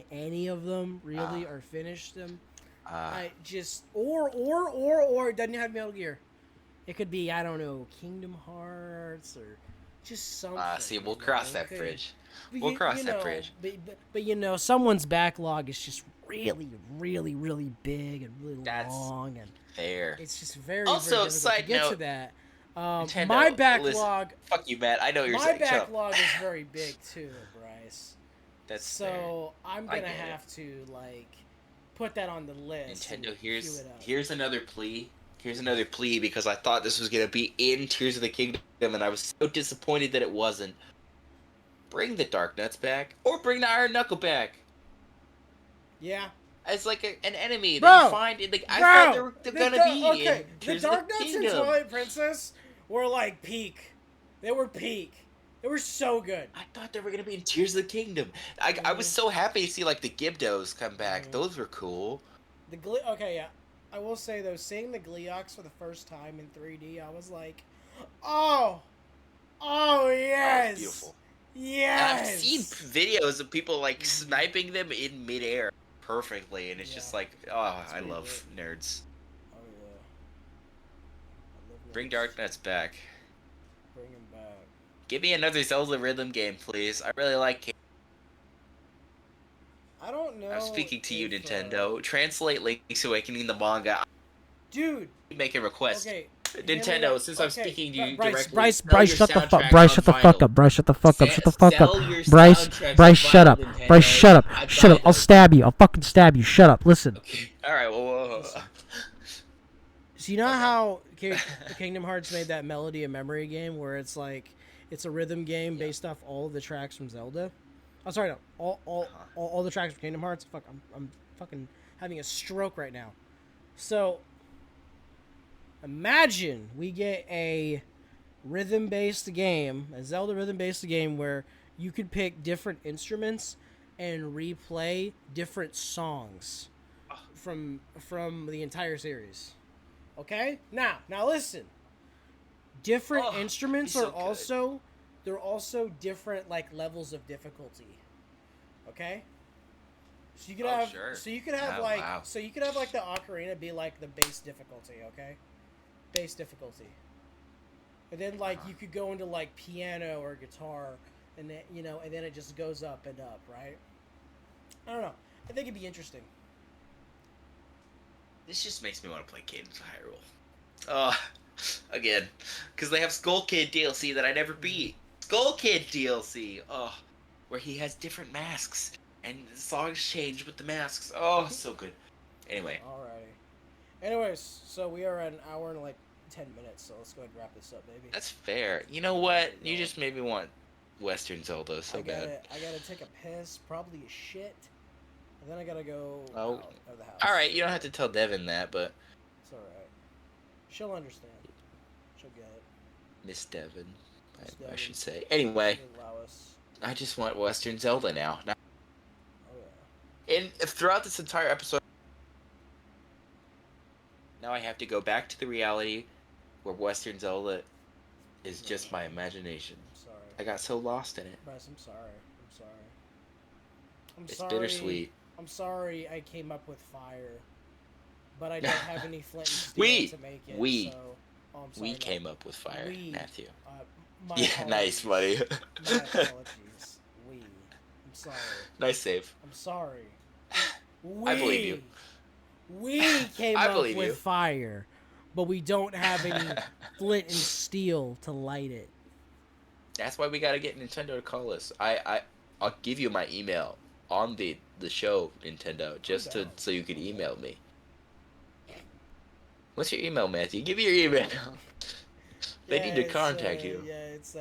any of them really, or finish them. I just or it doesn't have to be Metal Gear. It could be, I don't know, Kingdom Hearts or just something. See, we'll cross that bridge. But We'll cross that bridge. But you know, someone's backlog is just really, really, really big and really That's long, and fair. it's just very, Also, very difficult side to get note, to that. Nintendo, My listen, backlog, fuck you, Matt. I know what you're my saying. Shut up. backlog is very big too, Bryce. That's fair. So I'm I gonna get it. have to like put that on the list. Nintendo, and queue it up. here's another plea. Here's another plea because I thought this was gonna be in Tears of the Kingdom, and I was so disappointed that it wasn't. Bring the Dark Nuts back, or bring the Iron Knuckle back Yeah. as like an enemy Bro, that you find in the. I thought they're gonna be okay. in The Tears Dark of the Nuts and Kingdom. Twilight Princess were like peak. They were peak. They were so good. I thought they were gonna be in Tears of the Kingdom. I was so happy to see like the Gibdos come back. Those were cool. Okay, yeah. I will say though, seeing the Gleeoks for the first time in 3D, I was like, oh yes, Beautiful. yes. And I've seen videos of people like sniping them in midair. perfectly, and it's Yeah, just like, oh, it's I pretty great. love nerds. Oh yeah, I love Bring nerds. Dark Knights back. Bring him back. Give me another Zelda rhythm game, please. I really like it. I don't I'm know speaking to you, if, Nintendo. Translate Link's Awakening the manga. dude. I make a request. Okay, hear me out. Nintendo, since I'm Okay, speaking to you Bryce, directly, Bryce, sell Bryce, your shut the fuck. soundtracks Bryce, on shut the fuck vinyl. up. Bryce, shut the fuck up. Shut the fuck up. Sell your Bryce, soundtracks on Bryce, shut vinyl, up. Bryce, Nintendo. shut up. I Shut buy up. I'll them. stab you. I'll fucking stab you. Shut up. Listen. Okay. All right. Whoa. Listen. So you know Okay. how Kingdom Hearts made that Melody of Memory game where it's like it's a rhythm game Yeah. based off all of the tracks from Zelda? Oh, sorry, no, all the tracks from Kingdom Hearts. Fuck, I'm fucking having a stroke right now. So imagine we get a rhythm-based game, a Zelda rhythm-based game where you could pick different instruments and replay different songs from the entire series. Okay? Now listen. Different instruments so are also they're also different like levels of difficulty. Okay? So you could have sure. so you could have Oh, like wow. so you could have like the ocarina be like the base difficulty, okay? Base difficulty. And then like you could go into like piano or guitar and then and then it just goes up and up, right? I don't know. I think it'd be interesting. This just makes me want to play Cadence of Hyrule. Again, because they have Skull Kid DLC that I never beat. Skull Kid DLC. Where he has different masks and the songs change with the masks. Oh, so good. Anyway. Alrighty. Anyways, so we are at an hour and like 10 minutes, so let's go ahead and wrap this up, baby. That's fair. You know what? You just made me want Western Zelda so bad. I gotta take a piss, probably a shit, and then I gotta go Oh. out of the house. Alright, you don't have to tell Devin that, but... It's alright. She'll understand. She'll get it. Miss Devin, I should say. She'll Anyway, allow us. I just want Western Zelda now. Oh yeah. And throughout this entire episode... Now I have to go back to the reality where Western Zelda is just my imagination. I'm sorry. I got so lost in it. Bryce, I'm sorry. It's sorry. bittersweet. I'm sorry I came up with fire, but I don't have any flint and steel to make it. I'm sorry, we came up with fire, Matthew. My Yeah, apologies. nice, buddy. My apologies. I'm sorry. Nice save. I'm sorry. I believe you. We came up with fire, but we don't have any flint and steel to light it. That's why we gotta get Nintendo to call us. I'll give you my email on the show, Nintendo, just so you can email me. What's your email, Matthew? Give me your email. They need to contact you. Yeah, it's